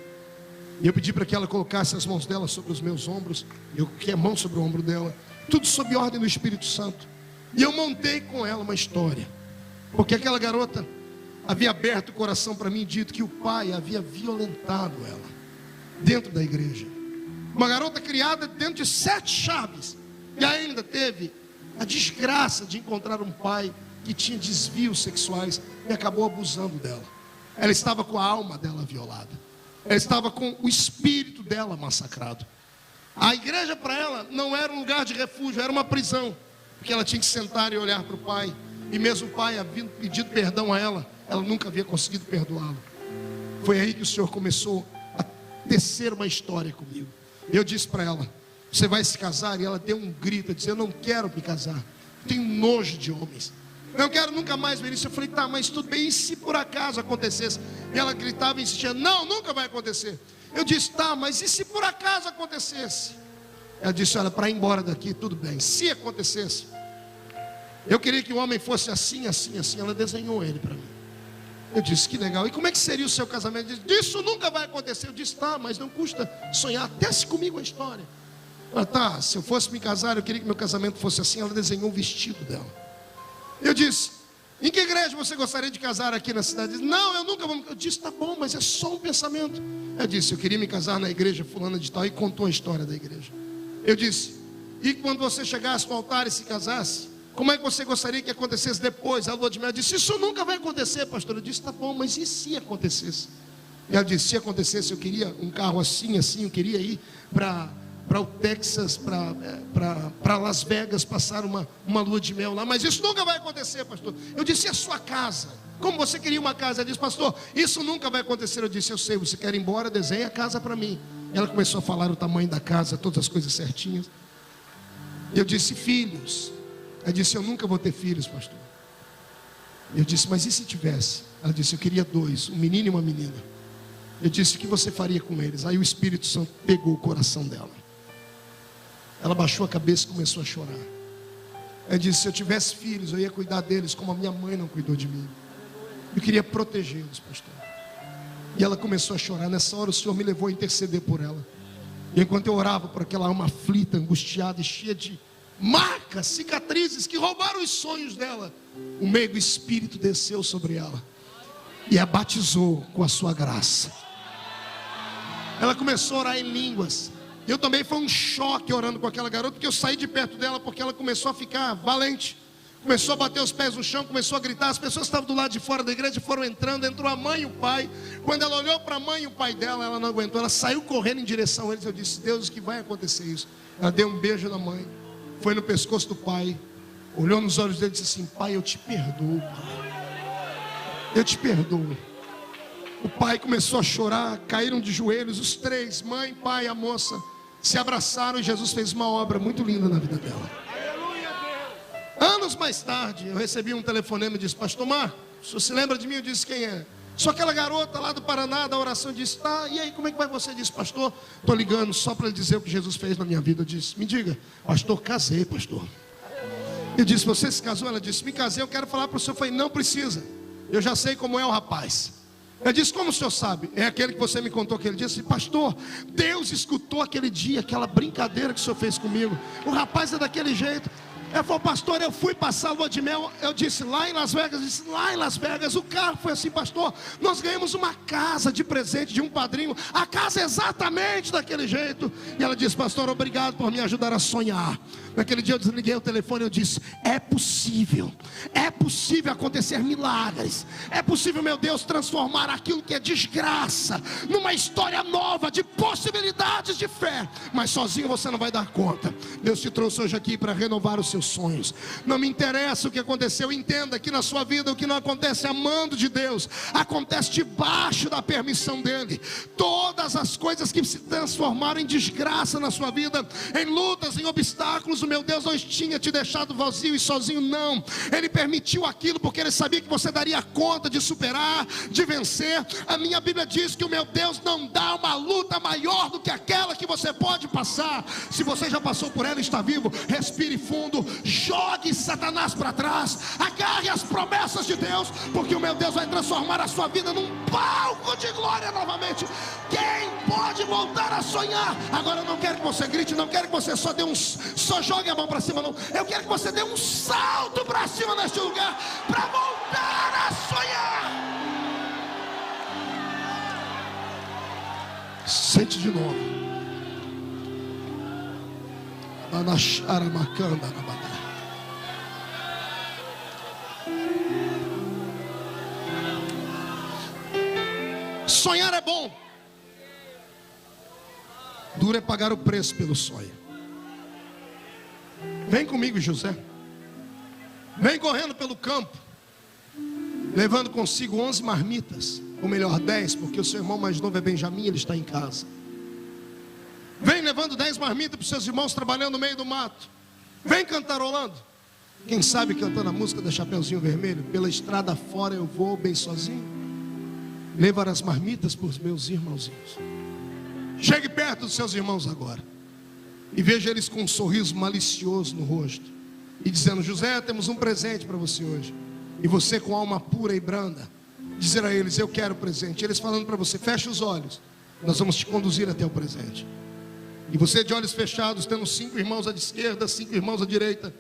Speaker 3: E eu pedi para que ela colocasse as mãos dela sobre os meus ombros. Eu coloquei a mão sobre o ombro dela, tudo sob ordem do Espírito Santo. E eu montei com ela uma história, porque aquela garota havia aberto o coração para mim e dito que o pai havia violentado ela dentro da igreja. Uma garota criada dentro de 7 chaves, e ainda teve a desgraça de encontrar um pai que tinha desvios sexuais e acabou abusando dela. Ela estava com a alma dela violada, ela estava com o espírito dela massacrado. A igreja para ela não era um lugar de refúgio, era uma prisão, porque ela tinha que sentar e olhar para o pai, e mesmo o pai havia pedido perdão a ela, ela nunca havia conseguido perdoá-lo. Foi aí que o Senhor começou a tecer uma história comigo. Eu disse para ela: você vai se casar? E ela deu um grito, disse: eu não quero me casar, tenho nojo de homens, não quero nunca mais ver isso. Eu falei: tá, mas tudo bem, e se por acaso acontecesse? E ela gritava e insistia: não, nunca vai acontecer. Eu disse: tá, mas e se por acaso acontecesse? Ela disse: olha, para ir embora daqui, tudo bem, se acontecesse, eu queria que o homem fosse assim, assim, assim. Ela desenhou ele para mim. Eu disse: que legal, e como é que seria o seu casamento? Ela disse: isso nunca vai acontecer. Eu disse: tá, mas não custa sonhar, tece comigo a história. Ela: tá, se eu fosse me casar, eu queria que meu casamento fosse assim. Ela desenhou o vestido dela. Eu disse: Em que igreja você gostaria de casar aqui na cidade? Ele disse, não, eu nunca vou. Eu disse, tá bom, mas é só um pensamento. Eu disse, eu queria me casar na igreja fulana de tal. E contou a história da igreja. Eu disse, e quando você chegasse no altar e se casasse, como é que você gostaria que acontecesse depois, a lua de mel? Eu disse, isso nunca vai acontecer, pastor. Eu disse, tá bom, mas e se acontecesse? E ela disse, se acontecesse, eu queria um carro assim, eu queria ir para o Texas, para Las Vegas, passar uma lua de mel lá. Mas isso nunca vai acontecer, pastor. Eu disse, e a sua casa? Como você queria uma casa? Ela disse, pastor, isso nunca vai acontecer. Eu disse, eu sei, você quer ir embora, desenha a casa para mim. Ela começou a falar o tamanho da casa, todas as coisas certinhas. Eu disse, filhos. Ela disse, eu nunca vou ter filhos, pastor. Eu disse, mas e se tivesse? Ela disse, eu queria 2, um menino e uma menina. Eu disse, o que você faria com eles? Aí o Espírito Santo pegou o coração dela. Ela baixou a cabeça e começou a chorar. Ela disse, se eu tivesse filhos, eu ia cuidar deles como a minha mãe não cuidou de mim. Eu queria protegê-los, pastor. E ela começou a chorar. Nessa hora o Senhor me levou a interceder por ela. E enquanto eu orava por aquela alma aflita, angustiada e cheia de marcas, cicatrizes que roubaram os sonhos dela, o meigo Espírito desceu sobre ela e a batizou com a sua graça. Ela começou a orar em línguas. Eu também foi um choque orando com aquela garota, porque eu saí de perto dela, porque ela começou a ficar valente, começou a bater os pés no chão, começou a gritar. As pessoas que estavam do lado de fora da igreja foram entrando, entrou a mãe e o pai. Quando ela olhou para a mãe e o pai dela, ela não aguentou, ela saiu correndo em direção a eles. Eu disse, Deus, que vai acontecer isso? Ela deu um beijo na mãe, foi no pescoço do pai, olhou nos olhos dele e disse assim, pai, eu te perdoo, pai. Eu te perdoo. O pai começou a chorar, caíram de joelhos, os três, mãe, pai, a moça, se abraçaram e Jesus fez uma obra muito linda na vida dela. Anos mais tarde, eu recebi um telefonema e disse, pastor Marcos, o senhor se lembra de mim? Eu disse, quem é? Só aquela garota lá do Paraná, da oração, disse, tá, e aí, como é que vai você? Eu disse, pastor, estou ligando só para lhe dizer o que Jesus fez na minha vida. Eu disse, me diga, pastor, casei, pastor. Eu disse, você se casou? Ela disse, me casei, eu quero falar para o senhor. Eu falei, não precisa, eu já sei como é o rapaz. Eu disse, como o senhor sabe? É aquele que você me contou aquele dia. Eu disse, pastor, Deus escutou aquele dia, aquela brincadeira que o senhor fez comigo. O rapaz é daquele jeito. Ela falou, pastor, eu fui passar a lua de mel. Eu disse, lá em Las Vegas. Eu disse, lá em Las Vegas. O carro foi assim, pastor, nós ganhamos uma casa de presente de um padrinho. A casa é exatamente daquele jeito. E ela disse, pastor, obrigado por me ajudar a sonhar. Naquele dia eu desliguei o telefone e eu disse, é possível acontecer milagres. É possível, meu Deus, transformar aquilo que é desgraça numa história nova de possibilidades de fé. Mas sozinho você não vai dar conta. Deus te trouxe hoje aqui para renovar os seus sonhos. Não me interessa o que aconteceu. Entenda que na sua vida o que não acontece amando de Deus, acontece debaixo da permissão dele. Todas as coisas que se transformaram em desgraça na sua vida, em lutas, em obstáculos, o meu Deus não tinha te deixado vazio e sozinho, não. Ele permitiu aquilo porque ele sabia que você daria conta de superar, de vencer. A minha Bíblia diz que o meu Deus não dá uma luta maior do que aquela que você pode passar. Se você já passou por ela e está vivo, respire fundo, jogue Satanás para trás, agarre as promessas de Deus, porque o meu Deus vai transformar a sua vida num palco de glória novamente. Quem pode voltar a sonhar? Agora eu não quero que você grite, não quero que você só jogue a mão para cima, não. Eu quero que você dê um salto para cima neste lugar, para voltar a sonhar. Sente de novo. Sonhar é bom. Duro é pagar o preço pelo sonho. Vem comigo, José. Vem correndo pelo campo, levando consigo 11 marmitas, ou melhor 10, porque o seu irmão mais novo é Benjamim, ele está em casa. Vem levando 10 marmitas para os seus irmãos trabalhando no meio do mato. Vem cantarolando. Quem sabe cantando a música da Chapeuzinho Vermelho? Pela estrada fora eu vou bem sozinho, levar as marmitas para os meus irmãozinhos. Chegue perto dos seus irmãos agora e veja eles com um sorriso malicioso no rosto e dizendo, José, temos um presente para você hoje. E você com alma pura e branda dizer a eles, eu quero o presente. Eles falando para você, fecha os olhos, nós vamos te conduzir até o presente. E você de olhos fechados, tendo 5 irmãos à esquerda, 5 irmãos à direita,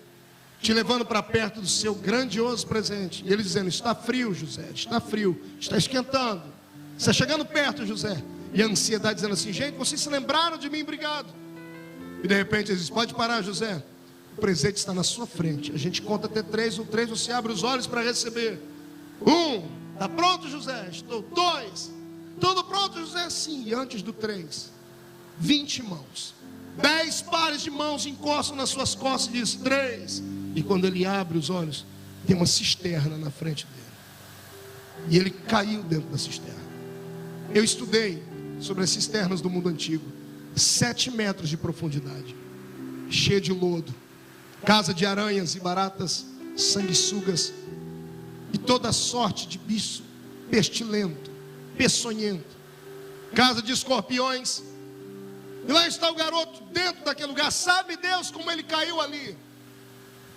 Speaker 3: te levando para perto do seu grandioso presente. E ele dizendo: está frio, José, está frio, está esquentando. Está chegando perto, José. E a ansiedade dizendo assim: gente, vocês se lembraram de mim, obrigado. E de repente ele diz: pode parar, José. O presente está na sua frente. A gente conta até 3, no 3 você abre os olhos para receber. 1, está pronto, José? Estou. 2, tudo pronto, José? Sim. E antes do 3, 20 mãos, 10 pares de mãos encostam nas suas costas e diz: 3. E quando ele abre os olhos, tem uma cisterna na frente dele. E ele caiu dentro da cisterna. Eu estudei sobre as cisternas do mundo antigo. 7 metros de profundidade, cheia de lodo, casa de aranhas e baratas sanguessugas e toda sorte de bicho pestilento, peçonhento, casa de escorpiões. E lá está o garoto dentro daquele lugar. Sabe Deus como ele caiu ali?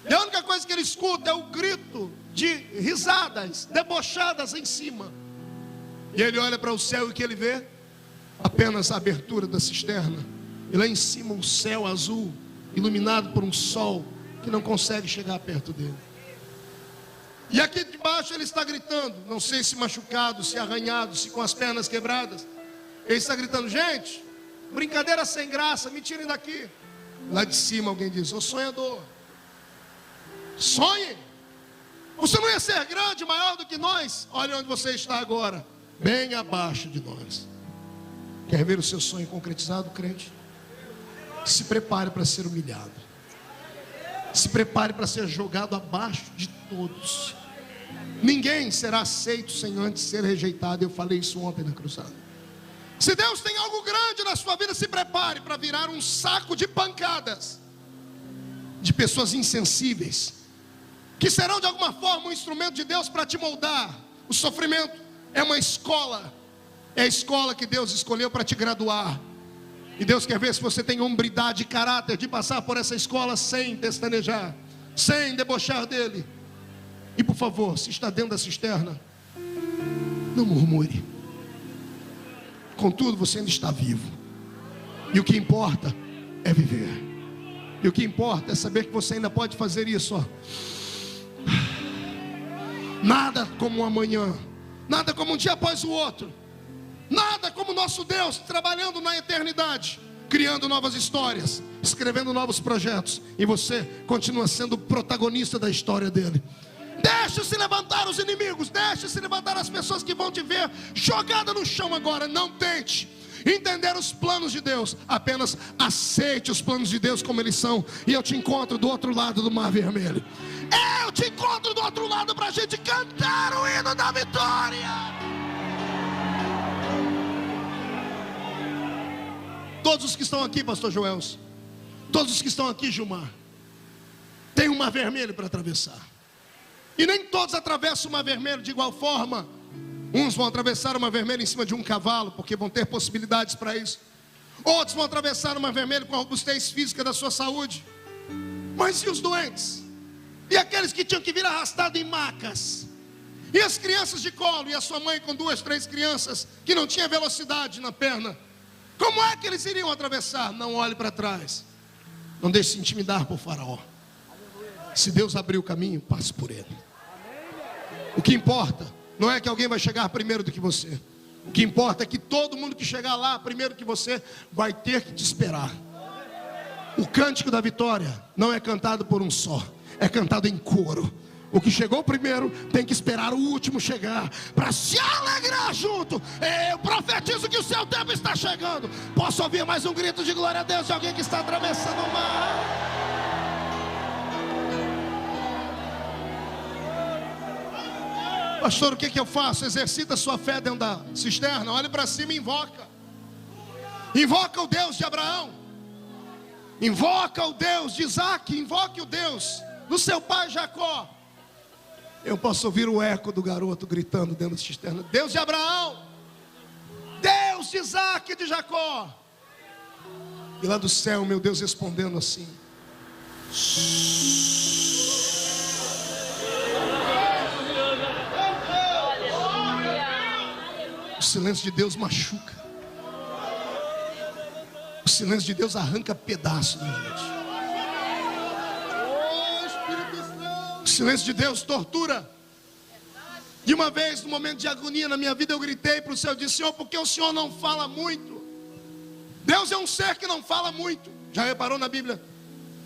Speaker 3: E a única coisa que ele escuta é o grito de risadas debochadas em cima. E ele olha para o céu e o que ele vê? Apenas a abertura da cisterna. E lá em cima um céu azul, iluminado por um sol que não consegue chegar perto dele. E aqui de baixo ele está gritando, não sei se machucado, se arranhado, se com as pernas quebradas. Ele está gritando: gente, brincadeira sem graça, me tirem daqui. Lá de cima alguém diz: ô sonhador, sonhe. Você não ia ser grande, maior do que nós? Olha onde você está agora, bem abaixo de nós. Quer ver o seu sonho concretizado, crente? Se prepare para ser humilhado. Se prepare para ser jogado abaixo de todos. Ninguém será aceito sem antes ser rejeitado. Eu falei isso ontem na cruzada. Se Deus tem algo grande na sua vida, se prepare para virar um saco de pancadas de pessoas insensíveis, que serão de alguma forma um instrumento de Deus para te moldar. O sofrimento é uma escola. É a escola que Deus escolheu para te graduar. E Deus quer ver se você tem hombridade e caráter de passar por essa escola sem pestanejar, sem debochar dele. E por favor, se está dentro da cisterna, não murmure. Contudo, você ainda está vivo. E o que importa é viver. E o que importa é saber que você ainda pode fazer isso, ó. Nada como um amanhã, nada como um dia após o outro. Nada como o nosso Deus trabalhando na eternidade, criando novas histórias, escrevendo novos projetos. E você continua sendo o protagonista da história dele. Deixe-se levantar os inimigos, deixe-se levantar as pessoas que vão te ver jogada no chão agora. Não tente entender os planos de Deus, apenas aceite os planos de Deus como eles são. E eu te encontro do outro lado do Mar Vermelho. Eu te encontro do outro lado para a gente cantar o hino da vitória. Todos os que estão aqui, pastor Joelson, todos os que estão aqui, Gilmar, tem um Mar Vermelho para atravessar. E nem todos atravessam o Mar Vermelho de igual forma. Uns vão atravessar o Mar Vermelho em cima de um cavalo, porque vão ter possibilidades para isso. Outros vão atravessar o Mar Vermelho com a robustez física da sua saúde. Mas e os doentes? E aqueles que tinham que vir arrastados em macas? E as crianças de colo? E a sua mãe com 2, 3 crianças que não tinha velocidade na perna? Como é que eles iriam atravessar? Não olhe para trás. Não deixe se intimidar por Faraó. Se Deus abrir o caminho, passe por ele. O que importa não é que alguém vai chegar primeiro do que você. O que importa é que todo mundo que chegar lá primeiro que você vai ter que te esperar. O cântico da vitória não é cantado por um só, é cantado em coro. O que chegou primeiro tem que esperar o último chegar para se alegrar junto. Eu profetizo que o seu tempo está chegando. Posso ouvir mais um grito de glória a Deus de alguém que está atravessando o mar? Pastor, o que eu faço? Exercita a sua fé dentro da cisterna. Olhe para cima e invoca. Invoca o Deus de Abraão. Invoca o Deus de Isaac. Invoque o Deus do seu pai Jacó. Eu posso ouvir o eco do garoto gritando dentro da cisterna: Deus de Abraão, Deus de Isaac e de Jacó. E lá do céu, meu Deus respondendo assim: o silêncio de Deus machuca. O silêncio de Deus arranca pedaços da gente. Oh, Espírito silêncio de Deus tortura. De uma vez, no momento de agonia na minha vida, eu gritei para o Senhor, disse: Senhor, por que o Senhor não fala muito? Deus é um ser que não fala muito. Já reparou na Bíblia?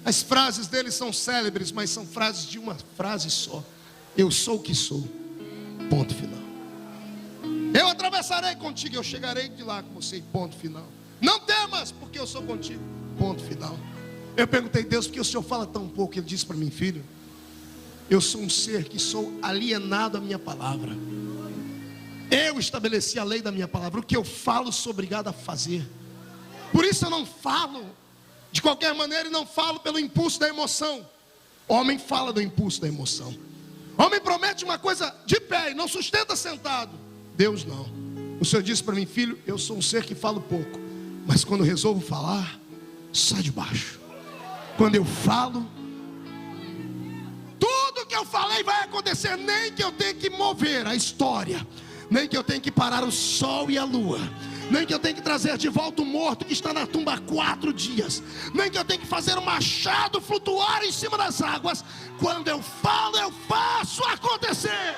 Speaker 3: As frases dele são célebres, mas são frases de uma frase só: eu sou o que sou, ponto final. Eu atravessarei contigo, eu chegarei de lá com você, ponto final. Não temas, porque eu sou contigo, ponto final. Eu perguntei: Deus, por que o Senhor fala tão pouco? Ele disse para mim: filho, eu sou um ser que sou alienado à minha palavra. Eu estabeleci a lei da minha palavra. O que eu falo, sou obrigado a fazer. Por isso eu não falo de qualquer maneira e não falo pelo impulso da emoção. Homem fala do impulso da emoção. Homem promete uma coisa de pé e não sustenta sentado. Deus não. O Senhor disse para mim: filho, eu sou um ser que falo pouco, mas quando resolvo falar, sai de baixo. Quando eu falo, tudo que eu falei vai acontecer. Nem que eu tenha que mover a história, nem que eu tenha que parar o sol e a lua, nem que eu tenha que trazer de volta o morto que está na tumba há 4 dias, nem que eu tenha que fazer o machado flutuar em cima das águas. Quando eu falo, eu faço acontecer.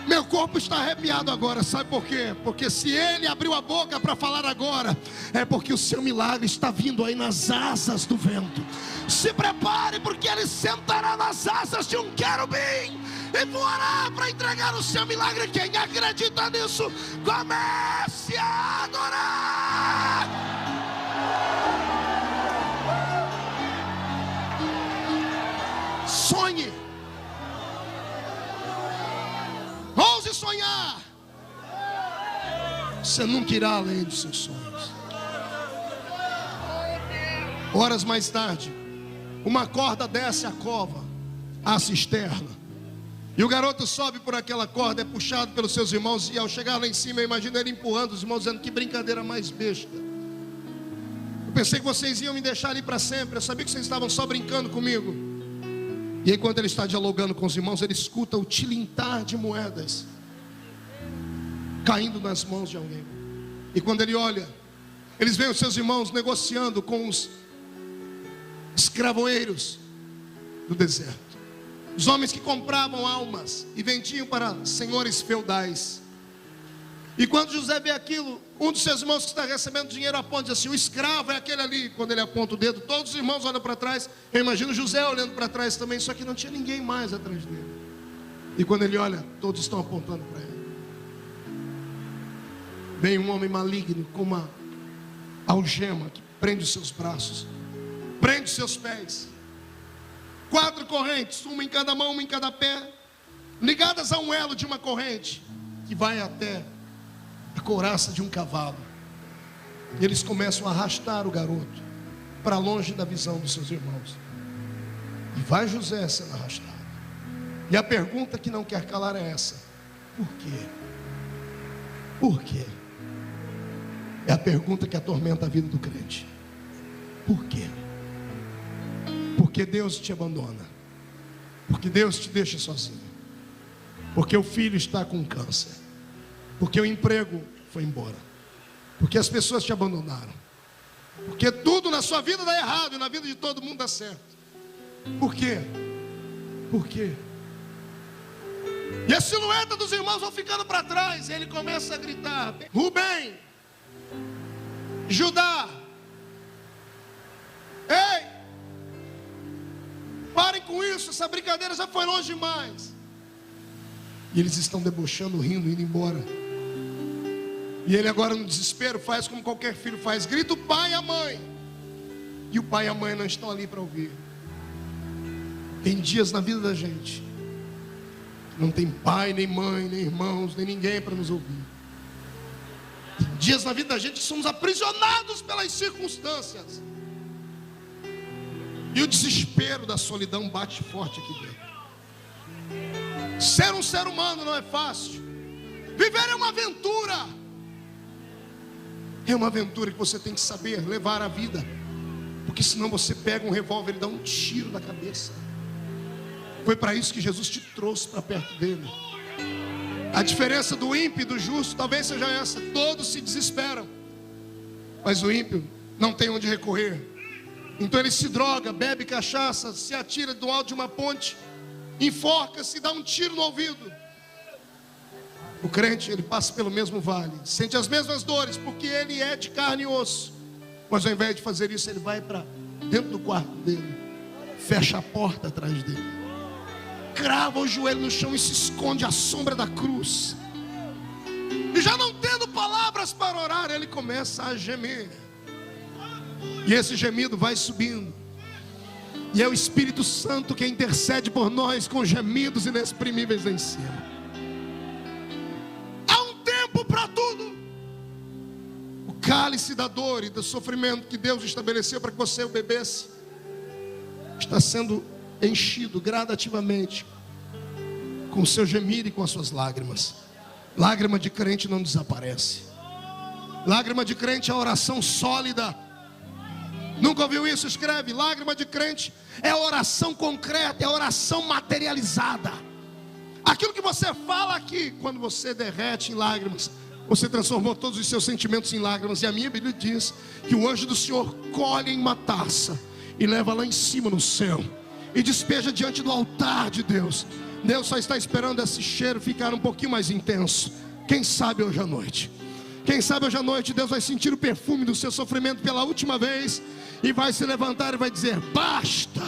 Speaker 3: Meu corpo está arrepiado agora, sabe por quê? Porque se ele abriu a boca para falar agora, é porque o seu milagre está vindo aí nas asas do vento. Se prepare, porque ele sentará nas asas de um querubim e voará para entregar o seu milagre. Quem acredita nisso, comece a adorar. Sonhe. Ouse sonhar. Você nunca irá além dos seus sonhos. Horas mais tarde, uma corda desce a cova, a cisterna, e o garoto sobe por aquela corda, é puxado pelos seus irmãos. E ao chegar lá em cima, eu imagino ele empurrando os irmãos, dizendo: que brincadeira mais besta. Eu pensei que vocês iam me deixar ali para sempre. Eu sabia que vocês estavam só brincando comigo. E enquanto ele está dialogando com os irmãos, ele escuta o tilintar de moedas caindo nas mãos de alguém. E quando ele olha, eles veem os seus irmãos negociando com os escravoeiros do deserto, os homens que compravam almas e vendiam para senhores feudais. E quando José vê aquilo, um dos seus irmãos que está recebendo dinheiro aponta e diz assim: o escravo é aquele ali. Quando ele aponta o dedo, todos os irmãos olham para trás. Eu imagino José olhando para trás também, só que não tinha ninguém mais atrás dele. E quando ele olha, todos estão apontando para ele. Vem um homem maligno com uma algema que prende os seus braços, prende os seus pés. 4 correntes, uma em cada mão, uma em cada pé, ligadas a um elo de uma corrente que vai até a couraça de um cavalo. E eles começam a arrastar o garoto para longe da visão dos seus irmãos. E vai José sendo arrastado. E a pergunta que não quer calar é essa: por quê? Por quê? É a pergunta que atormenta a vida do crente. Por quê? Porque Deus te abandona, porque Deus te deixa sozinho, porque o filho está com câncer, porque o emprego foi embora, porque as pessoas te abandonaram, porque tudo na sua vida dá errado e na vida de todo mundo dá certo. Por quê? Por quê? E a silhueta dos irmãos vão ficando para trás. E ele começa a gritar: Rubem, Judá, ei, parem com isso, essa brincadeira já foi longe demais. E eles estão debochando, rindo, indo embora. E ele agora no desespero faz como qualquer filho faz: grita o pai e a mãe. E o pai e a mãe não estão ali para ouvir. Tem dias na vida da gente que não tem pai, nem mãe, nem irmãos, nem ninguém para nos ouvir. Tem dias na vida da gente que somos aprisionados pelas circunstâncias. E o desespero da solidão bate forte aqui dentro. Ser um ser humano não é fácil. Viver é uma aventura. É uma aventura que você tem que saber levar a vida, porque senão você pega um revólver e dá um tiro na cabeça. Foi para isso que Jesus te trouxe para perto dele. A diferença do ímpio e do justo talvez seja essa: todos se desesperam, mas o ímpio não tem onde recorrer. Então ele se droga, bebe cachaça, se atira do alto de uma ponte, enforca-se, dá um tiro no ouvido. O crente, ele passa pelo mesmo vale, sente as mesmas dores, porque ele é de carne e osso. Mas ao invés de fazer isso, ele vai para dentro do quarto dele, fecha a porta atrás dele, crava o joelho no chão e se esconde à sombra da cruz. E já não tendo palavras para orar, ele começa a gemer. E esse gemido vai subindo. E é o Espírito Santo que intercede por nós com gemidos inexprimíveis lá em cima. Há um tempo para tudo. O cálice da dor e do sofrimento que Deus estabeleceu para que você o bebesse está sendo enchido gradativamente com o seu gemido e com as suas lágrimas. Lágrima de crente não desaparece. Lágrima de crente é oração sólida. Nunca ouviu isso? Escreve. Lágrima de crente é oração concreta, é oração materializada. Aquilo que você fala aqui, quando você derrete em lágrimas, você transformou todos os seus sentimentos em lágrimas. E a minha Bíblia diz que o anjo do Senhor colhe em uma taça e leva lá em cima no céu e despeja diante do altar de Deus. Deus só está esperando esse cheiro ficar um pouquinho mais intenso. Quem sabe hoje à noite? Quem sabe hoje à noite Deus vai sentir o perfume do seu sofrimento pela última vez e vai se levantar e vai dizer: basta.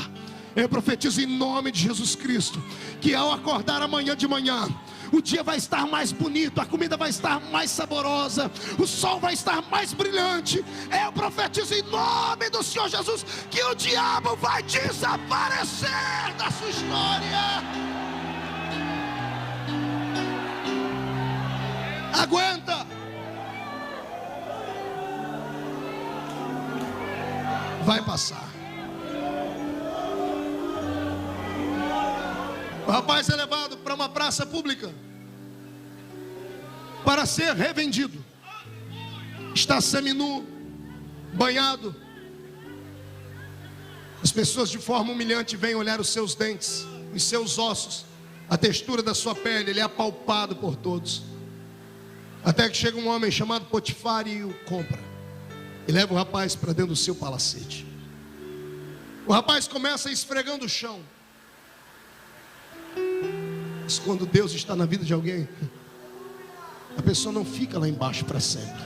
Speaker 3: Eu profetizo em nome de Jesus Cristo que ao acordar amanhã de manhã, o dia vai estar mais bonito, a comida vai estar mais saborosa, o sol vai estar mais brilhante. Eu profetizo em nome do Senhor Jesus que o diabo vai desaparecer da sua história. Aguenta. Vai passar. O rapaz é levado para uma praça pública para ser revendido. Está seminu, banhado. As pessoas de forma humilhante vêm olhar os seus dentes, os seus ossos, a textura da sua pele. Ele é apalpado por todos. Até que chega um homem chamado Potifar e o compra. E leva o rapaz para dentro do seu palacete. O rapaz começa esfregando o chão. Mas quando Deus está na vida de alguém, a pessoa não fica lá embaixo para sempre.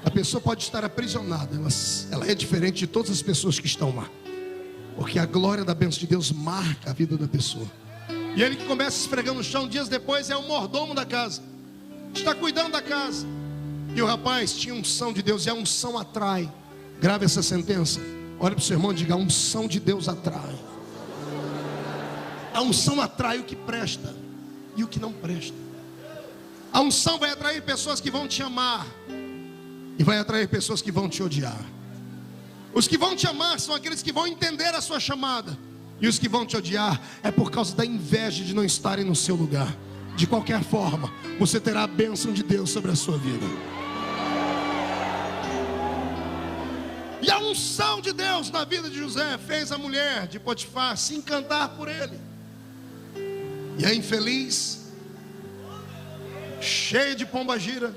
Speaker 3: A pessoa pode estar aprisionada, ela é diferente de todas as pessoas que estão lá, porque a glória da bênção de Deus marca a vida da pessoa. E ele que começa esfregando o chão, dias depois é o mordomo da casa, está cuidando da casa. E o rapaz tinha unção de Deus, e a unção atrai. Grave essa sentença. Olha para o seu irmão e diga: a unção de Deus atrai. A unção atrai o que presta e o que não presta. A unção vai atrair pessoas que vão te amar e vai atrair pessoas que vão te odiar. Os que vão te amar são aqueles que vão entender a sua chamada, e os que vão te odiar é por causa da inveja de não estarem no seu lugar. De qualquer forma, você terá a bênção de Deus sobre a sua vida. E a unção de Deus na vida de José fez a mulher de Potifar se encantar por ele. E a infeliz, cheia de pombagira,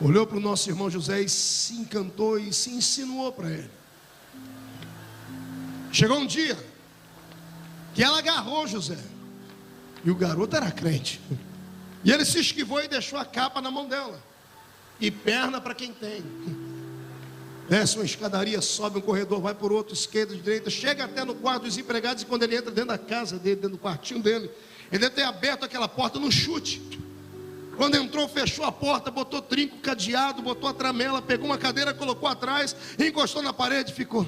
Speaker 3: olhou para o nosso irmão José e se encantou e se insinuou para ele. Chegou um dia que ela agarrou José, e o garoto era crente, e ele se esquivou e deixou a capa na mão dela. E perna para quem tem. Desce uma escadaria, sobe um corredor, vai por outro, esquerda, direita, chega até no quarto dos empregados. E quando ele entra dentro da casa dele, dentro do quartinho dele, ele deve ter aberto aquela porta no chute. Quando entrou, fechou a porta, botou trinco, cadeado, botou a tramela, pegou uma cadeira, colocou atrás, encostou na parede e ficou.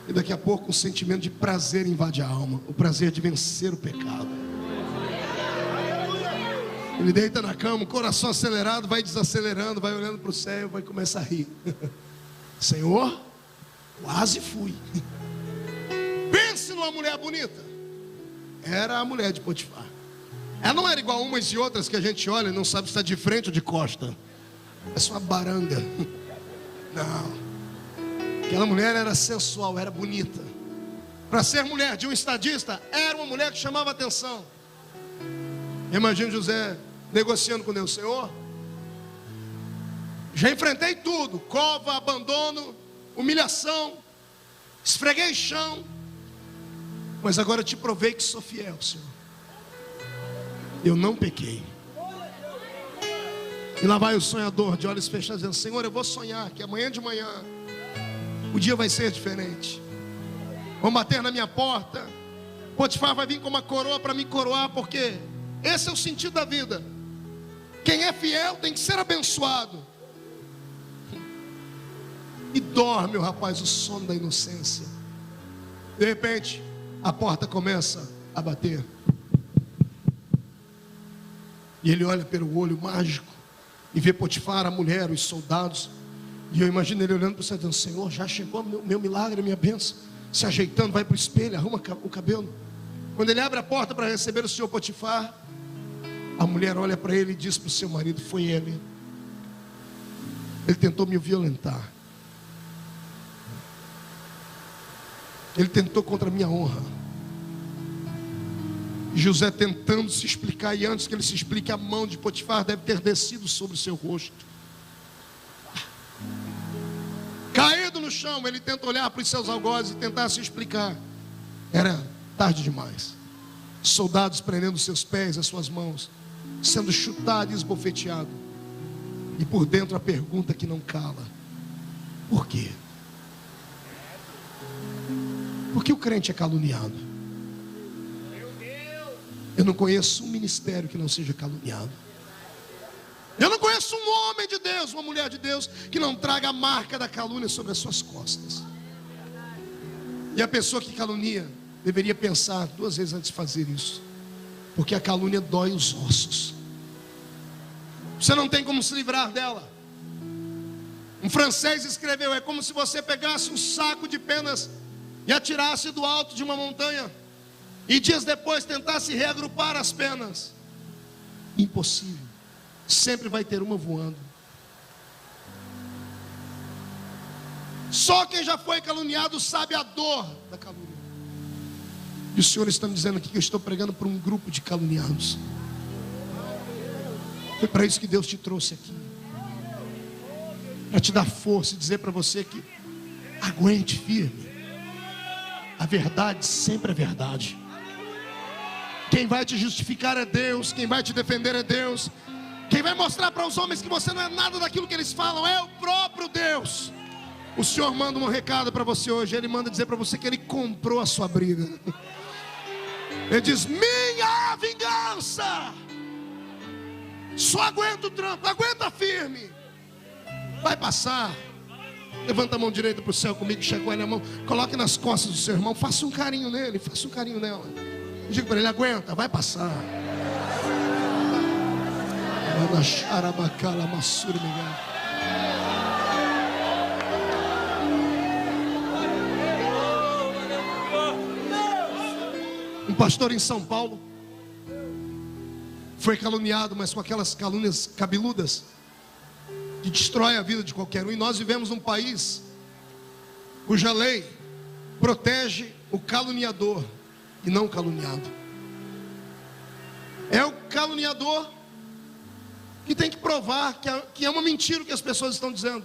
Speaker 3: E daqui a pouco um sentimento de prazer invade a alma, o prazer de vencer o pecado. Ele deita na cama, o coração acelerado, vai desacelerando, vai olhando para o céu, vai começar a rir. Senhor, quase fui. Pense numa mulher bonita. Era a mulher de Potifar. Ela não era igual umas e outras que a gente olha e não sabe se está de frente ou de costa. É só uma baranga. Não. Aquela mulher era sensual, era bonita. Para ser mulher de um estadista, era uma mulher que chamava atenção. Imagina José negociando com Deus: Senhor, Já enfrentei tudo: cova, abandono, humilhação, esfreguei chão, mas agora te provei que sou fiel, Senhor. Eu não pequei. E lá vai o sonhador de olhos fechados dizendo: Senhor, eu vou sonhar que amanhã de manhã o dia vai ser diferente. Vão bater na minha porta, Potifar vai vir com uma coroa para me coroar, porque esse é o sentido da vida. Quem é fiel tem que ser abençoado. E dorme o rapaz o sono da inocência. De repente a porta começa a bater, e ele olha pelo olho mágico e vê Potifar, a mulher, os soldados. E eu imagino ele olhando para o céu dizendo: Senhor, já chegou meu milagre, minha bênção. Se ajeitando, vai para o espelho, arruma o cabelo. Quando ele abre a porta para receber o senhor Potifar, a mulher olha para ele e diz para o seu marido: foi ele. Ele tentou me violentar. Ele tentou contra a minha honra. José tentando se explicar, e antes que ele se explique, a mão de Potifar deve ter descido sobre o seu rosto. Caído no chão, ele tenta olhar para os seus algozes e tentar se explicar. Era tarde demais. Soldados prendendo seus pés, as suas mãos, sendo chutado e esbofeteado. E por dentro a pergunta que não cala: por quê? Por que o crente é caluniado? Eu não conheço um ministério que não seja caluniado. Eu não conheço um homem de Deus, uma mulher de Deus, que não traga a marca da calúnia sobre as suas costas. E a pessoa que calunia deveria pensar 2 vezes antes de fazer isso, porque a calúnia dói os ossos. Você não tem como se livrar dela. Um francês escreveu: é como se você pegasse um saco de penas e atirasse do alto de uma montanha, e dias depois tentasse reagrupar as penas. Impossível. Sempre vai ter uma voando. Só quem já foi caluniado sabe a dor da calúnia. E o Senhor está me dizendo aqui que eu estou pregando para um grupo de caluniados. Foi para isso que Deus te trouxe aqui, para te dar força e dizer para você que aguente firme. A verdade sempre é verdade. Quem vai te justificar é Deus. Quem vai te defender é Deus. Quem vai mostrar para os homens que você não é nada daquilo que eles falam é o próprio Deus. O Senhor manda um recado para você hoje. Ele manda dizer para você que Ele comprou a sua briga. Ele diz: minha vingança. Só aguenta o trampo, aguenta firme. Vai passar. Levanta a mão direita para o céu comigo, chacoalha a mão, coloque nas costas do seu irmão, faça um carinho nele, faça um carinho nela. Diga para ele: aguenta, vai passar. Um pastor em São Paulo foi caluniado, mas com aquelas calúnias cabeludas que destrói a vida de qualquer um. E nós vivemos num país cuja lei protege o caluniador e não o caluniado. É o caluniador que tem que provar que é uma mentira o que as pessoas estão dizendo.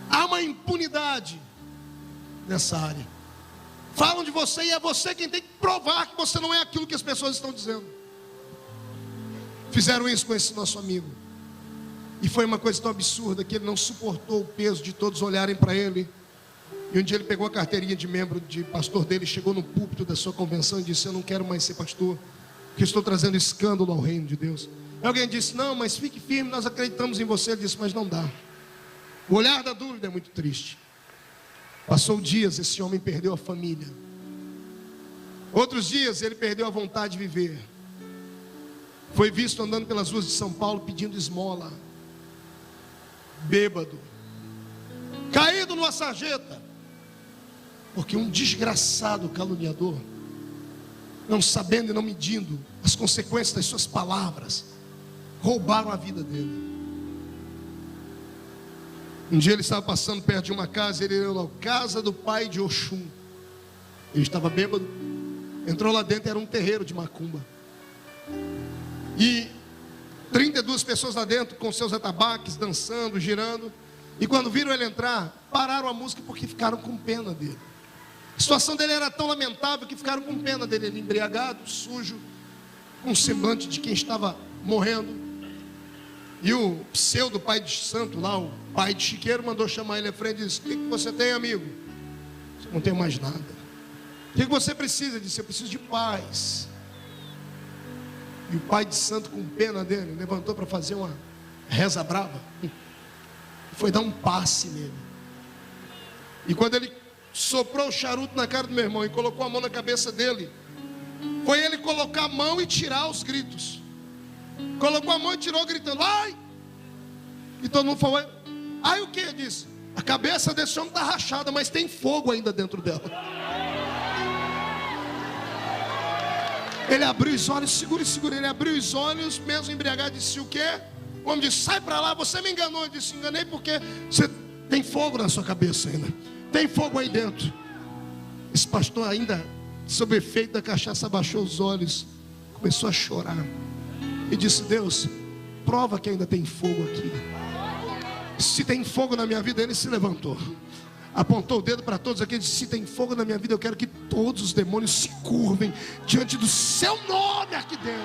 Speaker 3: Há uma impunidade nessa área. Falam de você e é você quem tem que provar que você não é aquilo que as pessoas estão dizendo. Fizeram isso com esse nosso amigo. E foi uma coisa tão absurda que ele não suportou o peso de todos olharem para ele. E um dia ele pegou a carteirinha de membro de pastor dele, chegou no púlpito da sua convenção e disse: eu não quero mais ser pastor, porque estou trazendo escândalo ao reino de Deus. E alguém disse: não, mas fique firme, nós acreditamos em você. Ele disse: mas não dá. O olhar da dúvida é muito triste. Passou dias, esse homem perdeu a família. Outros dias ele perdeu a vontade de viver. Foi visto andando pelas ruas de São Paulo pedindo esmola, bêbado, caído numa sarjeta, porque um desgraçado caluniador, não sabendo e não medindo as consequências das suas palavras, roubaram a vida dele. Um dia ele estava passando perto de uma casa, ele era a casa do pai de Oxum. Ele estava bêbado, entrou lá dentro, era um terreiro de macumba. E 32 pessoas lá dentro com seus atabaques, dançando, girando. E quando viram ele entrar, pararam a música porque ficaram com pena dele. A situação dele era tão lamentável que ficaram com pena dele. Ele embriagado, sujo, com um semblante de quem estava morrendo. E o pseudo pai de santo lá, o pai de chiqueiro, mandou chamar ele à frente e disse: o que você tem, amigo? Eu não tenho mais nada. O que você precisa? Ele disse: eu preciso de paz. E o pai de santo, com pena dele, levantou para fazer uma reza brava. Foi dar um passe nele. E quando ele soprou o charuto na cara do meu irmão e colocou a mão na cabeça dele, foi ele colocar a mão e tirar os gritos. Colocou a mão e tirou gritando: ai! E todo mundo falou: ai o que? Ele disse: a cabeça desse homem está rachada, mas tem fogo ainda dentro dela. Ele abriu os olhos, segura. Ele abriu os olhos, mesmo embriagado, disse: o quê? O homem disse: sai para lá, você me enganou. Ele disse: enganei porque você tem fogo na sua cabeça ainda. Tem fogo aí dentro. Esse pastor, ainda sob efeito da cachaça, abaixou os olhos, começou a chorar e disse: Deus, prova que ainda tem fogo aqui. Se tem fogo na minha vida. Ele se levantou, apontou o dedo para todos aqui e disse: se tem fogo na minha vida, eu quero que todos os demônios se curvem diante do seu nome aqui dentro.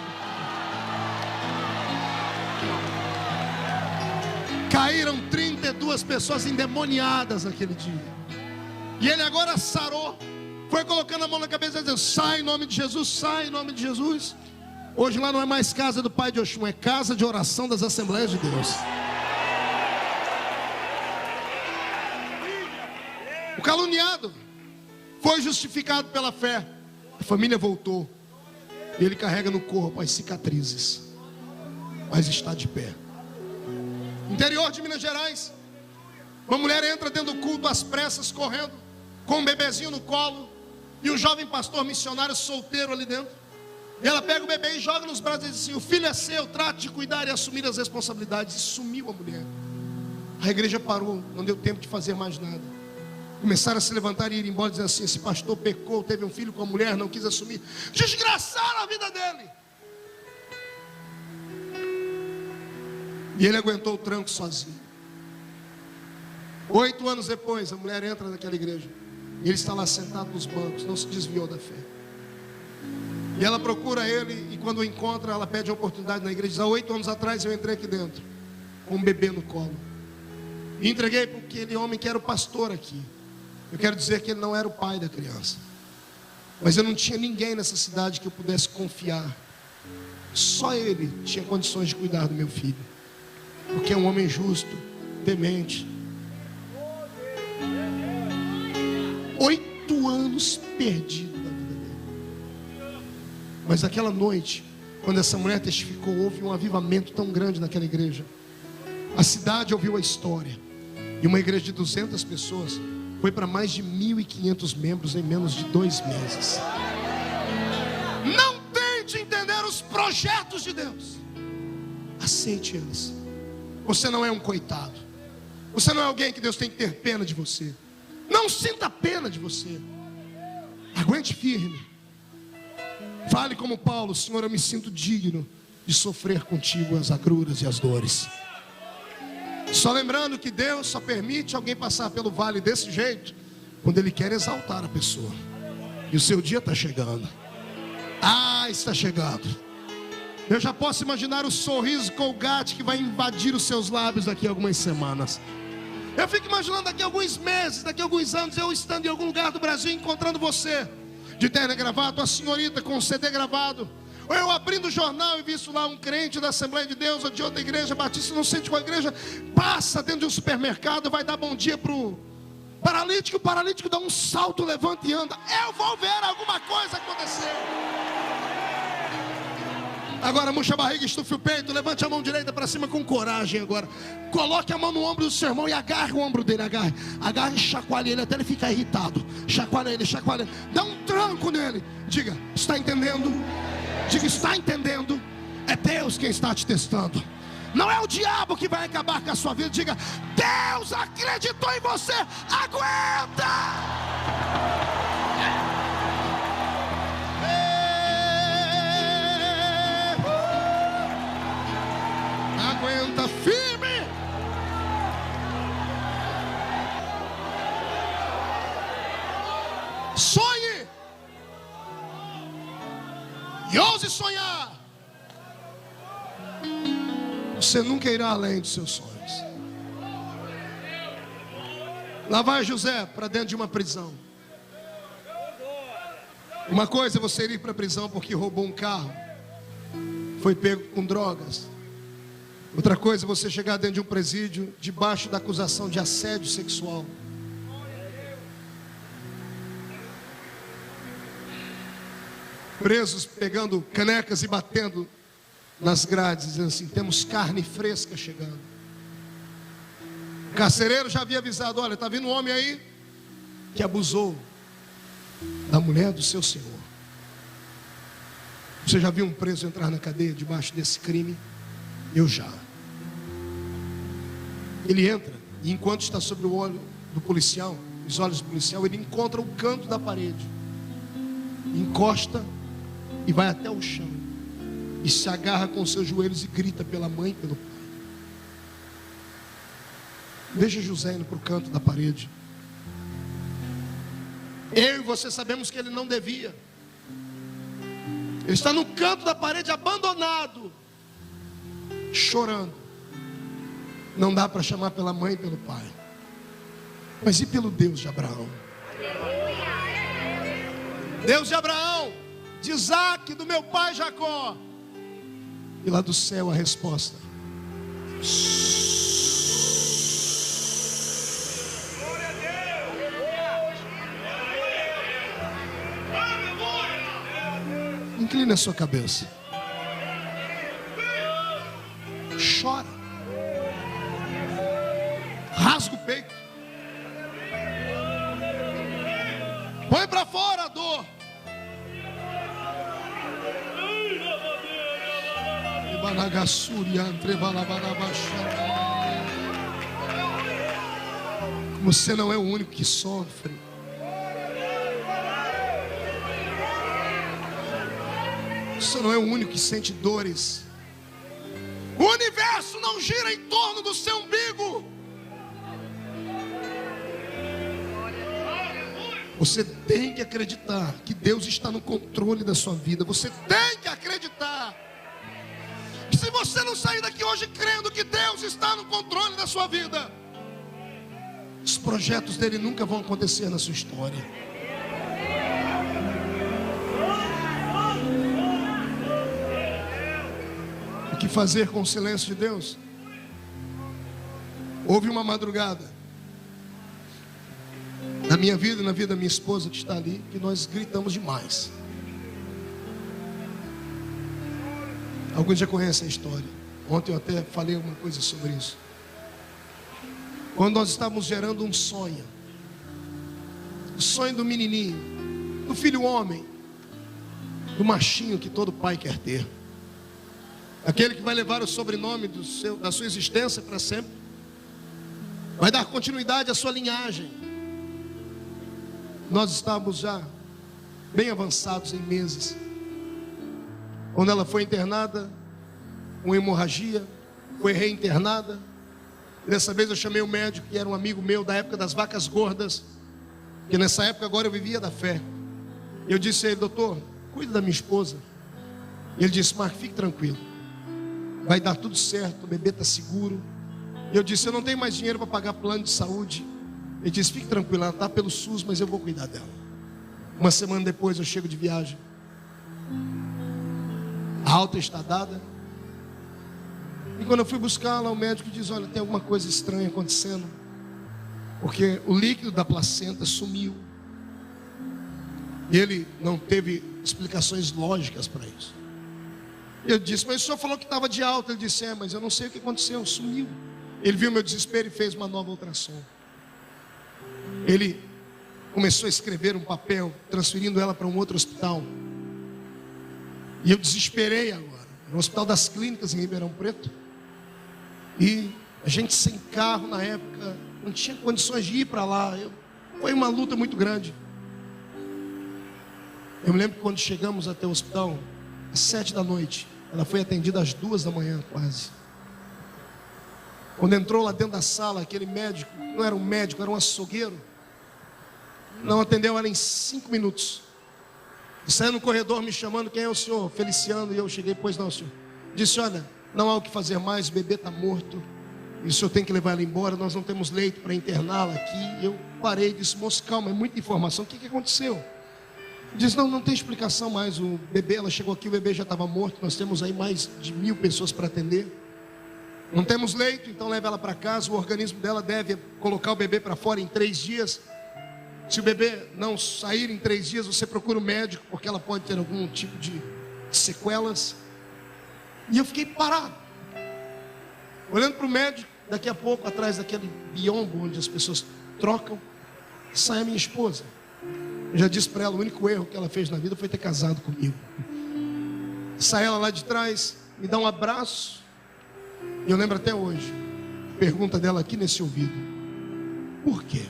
Speaker 3: Caíram 32 pessoas endemoniadas naquele dia. E ele agora sarou, foi colocando a mão na cabeça e dizendo: sai em nome de Jesus, sai em nome de Jesus. Hoje lá não é mais casa do pai de Oxum, é casa de oração das Assembleias de Deus. O caluniado foi justificado pela fé. A família voltou. E ele carrega no corpo as cicatrizes, mas está de pé. Interior de Minas Gerais, uma mulher entra dentro do culto às pressas, correndo, com um bebezinho no colo, e um jovem pastor missionário solteiro ali dentro. E ela pega o bebê e joga nos braços e diz assim: o filho é seu, trate de cuidar e assumir as responsabilidades. E sumiu a mulher. A igreja parou, não deu tempo de fazer mais nada. Começaram a se levantar e ir embora, dizendo assim: esse pastor pecou, teve um filho com a mulher, não quis assumir. Desgraçaram a vida dele. E ele aguentou o tranco sozinho. 8 anos depois, a mulher entra naquela igreja e ele está lá sentado nos bancos, não se desviou da fé. E ela procura ele, e quando o encontra, ela pede a oportunidade na igreja. Diz: há 8 anos atrás eu entrei aqui dentro com um bebê no colo e entreguei para aquele homem que era o pastor aqui. Eu quero dizer que ele não era o pai da criança, mas eu não tinha ninguém nessa cidade que eu pudesse confiar. Só ele tinha condições de cuidar do meu filho, porque é um homem justo, temente. 8 anos perdido da vida dele. Mas aquela noite, quando essa mulher testificou, houve um avivamento tão grande naquela igreja. A cidade ouviu a história, e uma igreja de 200 pessoas foi para mais de 1.500 membros em menos de 2 meses. Não tente entender os projetos de Deus, aceite eles. Você não é um coitado, você não é alguém que Deus tem que ter pena de você. Não sinta pena de você. Aguente firme. Fale como Paulo: Senhor, eu me sinto digno de sofrer contigo as agruras e as dores. Só lembrando que Deus só permite alguém passar pelo vale desse jeito quando Ele quer exaltar a pessoa. E o seu dia está chegando. Está chegando. Eu já posso imaginar o sorriso Colgate que vai invadir os seus lábios daqui a algumas semanas. Eu fico imaginando daqui a alguns meses, daqui a alguns anos, eu estando em algum lugar do Brasil, encontrando você de terno e gravata, a senhorita com um CD gravado, ou eu abrindo o jornal e visto lá um crente da Assembleia de Deus ou de outra igreja batista, não sei de qual igreja, passa dentro de um supermercado, vai dar bom dia pro paralítico, o paralítico dá um salto, levanta e anda. Eu vou ver alguma coisa acontecer. Agora murcha a barriga, estufe o peito, levante a mão direita para cima com coragem agora. Coloque a mão no ombro do seu irmão e agarre o ombro dele, agarre e chacoalhe ele até ele ficar irritado. Chacoalha ele, dá um tranco nele. Diga: está entendendo? Diga: está entendendo? É Deus quem está te testando. Não é o diabo que vai acabar com a sua vida. Diga: Deus acreditou em você, aguenta! sonhar, você nunca irá além dos seus sonhos. Lá vai José para dentro de uma prisão. Uma coisa é você ir para a prisão porque roubou um carro, foi pego com drogas. Outra coisa é você chegar dentro de um presídio debaixo da acusação de assédio sexual. Presos pegando canecas e batendo nas grades, dizendo assim: temos carne fresca chegando. O carcereiro já havia avisado: olha, está vindo um homem aí que abusou da mulher do seu senhor. Você já viu um preso entrar na cadeia debaixo desse crime? Eu já. Ele entra e enquanto está sobre o olho do policial, os olhos do policial, ele encontra o canto da parede, encosta e vai até o chão e se agarra com seus joelhos e grita pela mãe e pelo pai. Veja José indo para o canto da parede. Eu e você sabemos que ele não devia. Ele está no canto da parede, abandonado, chorando. Não dá para chamar pela mãe e pelo pai. Mas e pelo Deus de Abraão? Deus de Abraão, de Isaac, do meu pai Jacó. E lá do céu a resposta: incline a sua cabeça. Chora. Rasga o peito. Põe para fora a dor. Você não é o único que sofre. Você não é o único que sente dores. O universo não gira em torno do seu umbigo. Você tem que acreditar que Deus está no controle da sua vida. Você tem que acreditar que se você não sair daqui hoje crendo que Deus está no controle da sua vida, os projetos dele nunca vão acontecer na sua história. O que fazer com o silêncio de Deus? Houve uma madrugada na minha vida e na vida da minha esposa que está ali, que nós gritamos demais. Alguns já conhecem a história. Ontem eu até falei alguma coisa sobre isso. Quando nós estávamos gerando um sonho, o sonho do menininho, do filho homem, do machinho que todo pai quer ter, aquele que vai levar o sobrenome da sua existência para sempre, vai dar continuidade à sua linhagem. Nós estávamos já bem avançados em meses. Quando ela foi internada com hemorragia, foi reinternada. Dessa vez eu chamei o médico, que era um amigo meu da época das vacas gordas, que nessa época agora eu vivia da fé. Eu disse a ele: doutor, cuida da minha esposa. E ele disse: Marco, fique tranquilo, vai dar tudo certo, o bebê está seguro. E eu disse: eu não tenho mais dinheiro para pagar plano de saúde. Ele disse: fique tranquilo, ela está pelo SUS, mas eu vou cuidar dela. Uma semana depois eu chego de viagem, a alta está dada. E quando eu fui buscar lá, o médico diz: olha, tem alguma coisa estranha acontecendo, porque o líquido da placenta sumiu. E ele não teve explicações lógicas para isso. Eu disse: mas o senhor falou que estava de alta. Ele disse: mas eu não sei o que aconteceu, sumiu. Ele viu meu desespero e fez uma nova ultrassom. Ele começou a escrever um papel, transferindo ela para um outro hospital. E eu desesperei agora, no Hospital das Clínicas em Ribeirão Preto. E a gente sem carro na época, não tinha condições de ir para lá. Foi uma luta muito grande. Eu me lembro que quando chegamos até o hospital, às 7 da noite, ela foi atendida às 2 da manhã quase. Quando entrou lá dentro da sala, aquele médico, não era um médico, era um açougueiro, não atendeu ela em 5 minutos. Saiu no corredor me chamando, quem é o senhor? Feliciano. E eu cheguei, pois não, senhor. Disse, olha, não há o que fazer mais, o bebê está morto. E o senhor tem que levar ela embora, nós não temos leito para interná-la aqui. E eu parei e disse, moço, calma, é muita informação, o que aconteceu? Disse, não tem explicação mais, o bebê, ela chegou aqui, o bebê já estava morto, nós temos aí mais de 1000 pessoas para atender. Não temos leito, então leva ela para casa, o organismo dela deve colocar o bebê para fora em 3 dias. Se o bebê não sair em 3 dias, você procura o médico, porque ela pode ter algum tipo de sequelas. E eu fiquei parado, olhando para o médico. Daqui a pouco, atrás daquele biombo onde as pessoas trocam, sai a minha esposa. Eu já disse para ela, o único erro que ela fez na vida foi ter casado comigo. Sai ela lá de trás, me dá um abraço. E eu lembro até hoje, pergunta dela aqui nesse ouvido: por quê?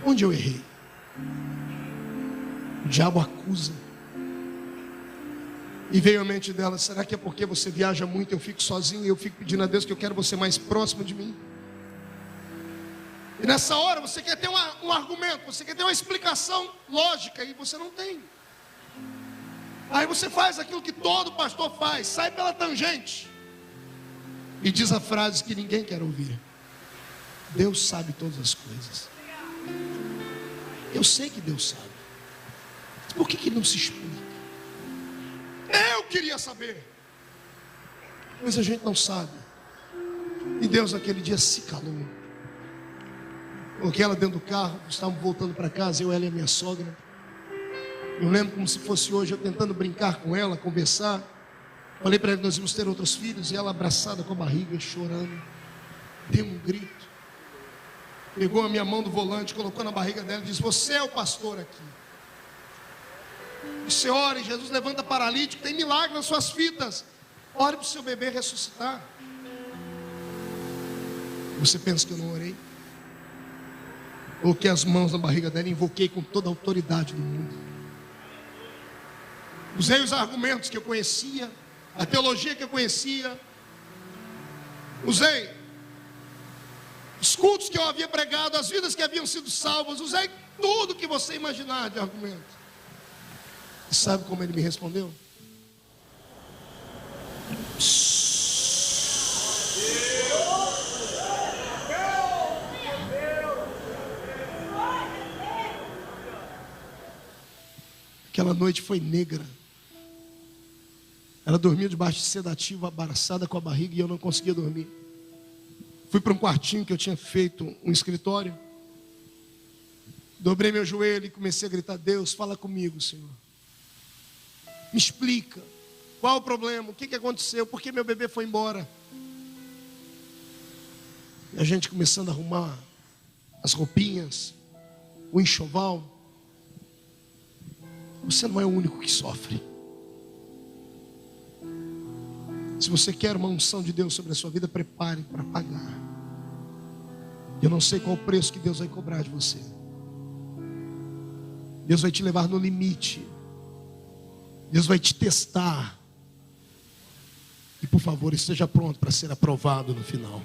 Speaker 3: Onde eu errei? O diabo acusa. E veio à mente dela, será que é porque você viaja muito, eu fico sozinho, e eu fico pedindo a Deus que eu quero você mais próximo de mim? E nessa hora você quer ter um argumento, você quer ter uma explicação lógica, e você não tem. Aí você faz aquilo que todo pastor faz, sai pela tangente e diz a frase que ninguém quer ouvir: Deus sabe todas as coisas. Eu sei que Deus sabe. Por que não se explica? Eu queria saber, mas a gente não sabe. E Deus naquele dia se calou. Coloquei ela dentro do carro, estávamos voltando para casa, ela e a minha sogra. Eu lembro como se fosse hoje, eu tentando brincar com ela, conversar. Falei para ela que nós íamos ter outros filhos, e ela abraçada com a barriga, chorando. Deu um grito. Pegou a minha mão do volante, colocou na barriga dela e disse: você é o pastor aqui. Você ora e Jesus levanta paralítico, tem milagre nas suas fitas. Ore para o seu bebê ressuscitar. Você pensa que eu não orei? Coloquei as mãos na barriga dela e invoquei com toda a autoridade do mundo. Usei os argumentos que eu conhecia, a teologia que eu conhecia. Usei os cultos que eu havia pregado, as vidas que haviam sido salvas. Usei tudo que você imaginar de argumento. E sabe como ele me respondeu? Aquela noite foi negra. Ela dormia debaixo de sedativo, abraçada com a barriga, e eu não conseguia dormir. Fui para um quartinho que eu tinha feito, um escritório. Dobrei meu joelho e comecei a gritar: Deus, fala comigo, Senhor. Me explica, qual o problema, o que aconteceu, por que meu bebê foi embora? E a gente começando a arrumar as roupinhas, o enxoval. Você não é o único que sofre. Se você quer uma unção de Deus sobre a sua vida, prepare para pagar. Eu não sei qual o preço que Deus vai cobrar de você. Deus vai te levar no limite. Deus vai te testar. E por favor, esteja pronto para ser aprovado no final.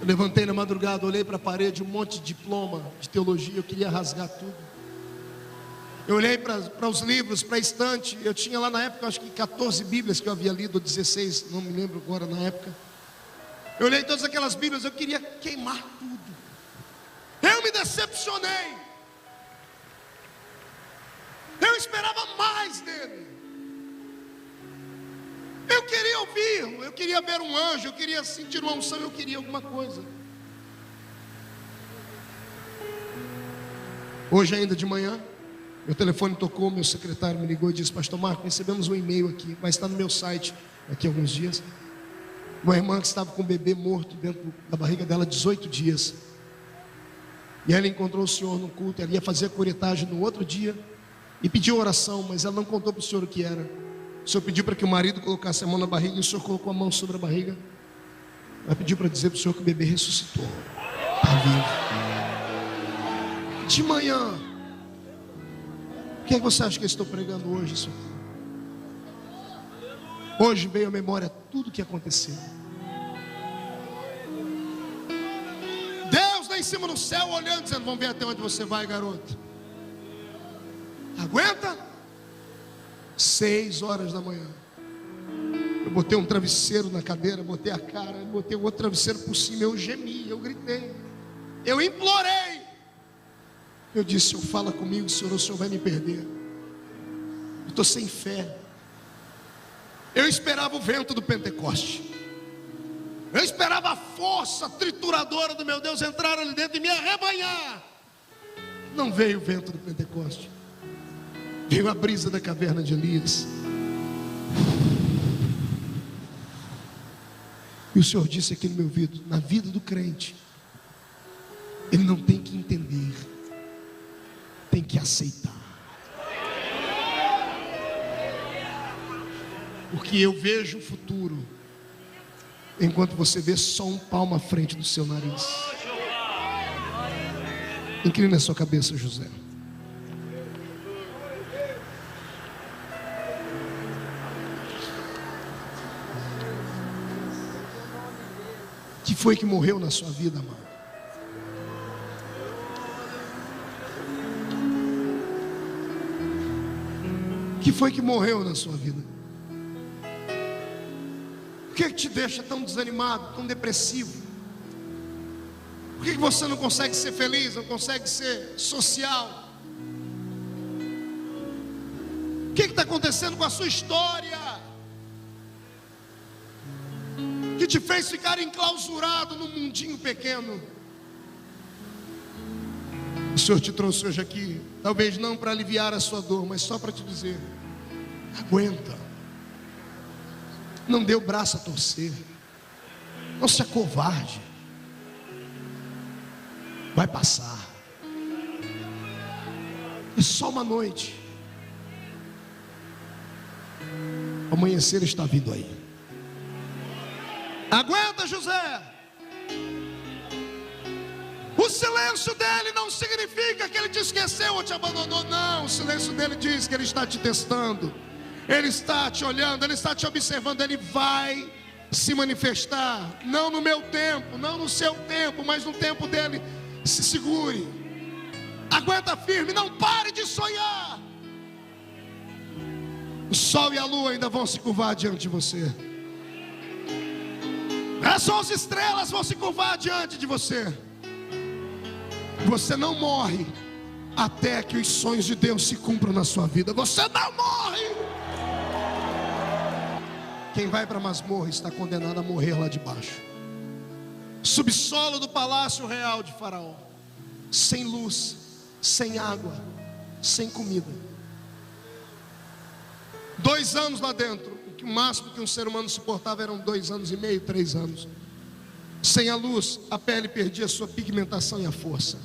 Speaker 3: Eu levantei na madrugada, olhei para a parede, um monte de diploma de teologia, eu queria rasgar tudo. Eu olhei para os livros, para a estante. Eu tinha lá na época, acho que 14 Bíblias que eu havia lido, 16, não me lembro agora na época. Eu olhei todas aquelas Bíblias, eu queria queimar tudo. Eu me decepcionei. Eu esperava mais dele. Eu queria ouvir, eu queria ver um anjo, eu queria sentir uma unção, eu queria alguma coisa. Hoje ainda de manhã, meu telefone tocou, meu secretário me ligou e disse: pastor Marco, recebemos um e-mail aqui, vai estar no meu site daqui a alguns dias. Uma irmã que estava com um bebê morto dentro da barriga dela 18 dias. E ela encontrou o senhor no culto, ela ia fazer a curetagem no outro dia e pediu oração, mas ela não contou para o senhor o que era. O senhor pediu para que o marido colocasse a mão na barriga, e o senhor colocou a mão sobre a barriga. Ela pediu para dizer para o senhor que o bebê ressuscitou, está vivo. De manhã, o que é que você acha que eu estou pregando hoje, senhor? Hoje veio à memória tudo o que aconteceu. Deus nem cima no céu olhando, dizendo: vamos ver até onde você vai, garoto. Aguenta? 6 horas da manhã. Eu botei um travesseiro na cadeira, botei a cara, botei o outro travesseiro por cima. Eu gemi, eu gritei, eu implorei. Eu disse: Senhor, fala comigo, Senhor, o Senhor vai me perder. Eu estou sem fé. Eu esperava o vento do Pentecoste. Eu esperava a força trituradora do meu Deus entrar ali dentro e me arrebanhar. Não veio o vento do Pentecoste. Veio a brisa da caverna de Elias. E o Senhor disse aqui no meu ouvido: na vida do crente, ele não tem que entender, tem que aceitar. Porque eu vejo o futuro, enquanto você vê só um palmo à frente do seu nariz. Inclina a sua cabeça, José. Que foi que morreu na sua vida, amado? Que foi que morreu na sua vida? O que te deixa tão desanimado, tão depressivo? Por que você não consegue ser feliz, não consegue ser social? O que está acontecendo com a sua história? Que te fez ficar enclausurado num mundinho pequeno? O Senhor te trouxe hoje aqui, talvez não para aliviar a sua dor, mas só para te dizer: aguenta. Não dê o braço a torcer. Não se acovarde. Vai passar. É só uma noite. O amanhecer está vindo aí. Aguenta, José. O silêncio dele não significa que ele te esqueceu ou te abandonou. Não, o silêncio dele diz que ele está te testando. Ele está te olhando, ele está te observando. Ele vai se manifestar, não no meu tempo, não no seu tempo, mas no tempo dele. Se segure, aguenta firme, não pare de sonhar. O sol e a lua ainda vão se curvar diante de você. As 11 estrelas vão se curvar diante de você. Você não morre até que os sonhos de Deus se cumpram na sua vida. Você não morre. Quem vai para a masmorra está condenado a morrer lá de baixo. Subsolo do palácio real de Faraó. Sem luz, sem água, sem comida. 2 anos lá dentro. O máximo que um ser humano suportava eram 2 anos e meio, 3 anos. Sem a luz, a pele perdia a sua pigmentação e a força.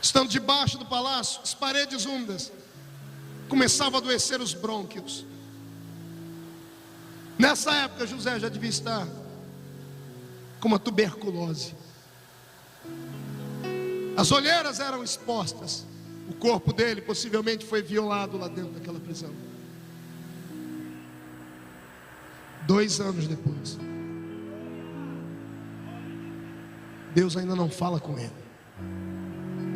Speaker 3: Estando debaixo do palácio, as paredes úmidas começavam a adoecer os brônquios. Nessa época, José já devia estar com uma tuberculose. As olheiras eram expostas. O corpo dele possivelmente foi violado lá dentro daquela prisão. 2 anos depois, Deus ainda não fala com ele.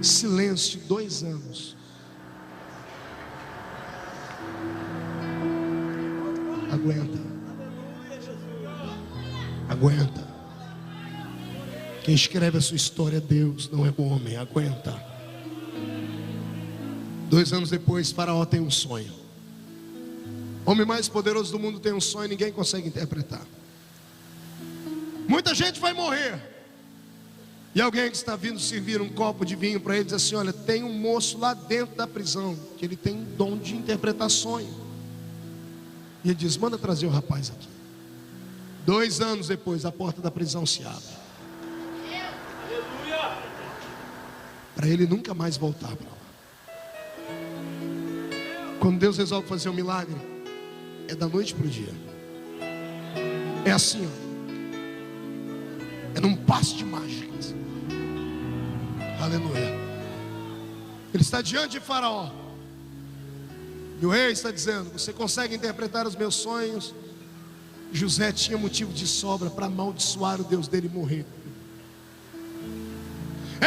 Speaker 3: Silêncio, 2 anos. Aguenta. Aguenta. Quem escreve a sua história é Deus, não é o homem. Aguenta. 2 anos depois, Faraó tem um sonho. O homem mais poderoso do mundo tem um sonho e ninguém consegue interpretar. Muita gente vai morrer. E alguém que está vindo servir um copo de vinho para ele diz assim: olha, tem um moço lá dentro da prisão que ele tem dom de interpretar sonho. E ele diz: manda trazer o rapaz aqui. 2 anos depois, a porta da prisão se abre. Para ele nunca mais voltar para lá. Quando Deus resolve fazer um milagre, é da noite para o dia. É assim, ó. É num passe de mágicas. Aleluia. Ele está diante de Faraó. E o rei está dizendo: você consegue interpretar os meus sonhos? José tinha motivo de sobra para amaldiçoar o Deus dele e morrer.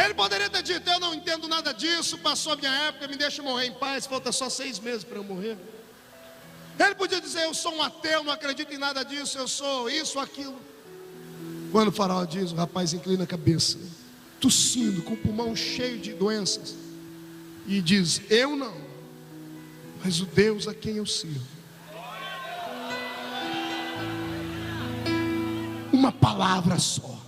Speaker 3: Ele poderia ter dito: eu não entendo nada disso, passou a minha época, me deixa morrer em paz, falta só 6 meses para eu morrer. Ele podia dizer: eu sou um ateu, não acredito em nada disso, eu sou isso, aquilo. Quando o faraó diz, o rapaz inclina a cabeça, tossindo, com o pulmão cheio de doenças, e diz: eu não, mas o Deus a quem eu sirvo. Uma palavra só.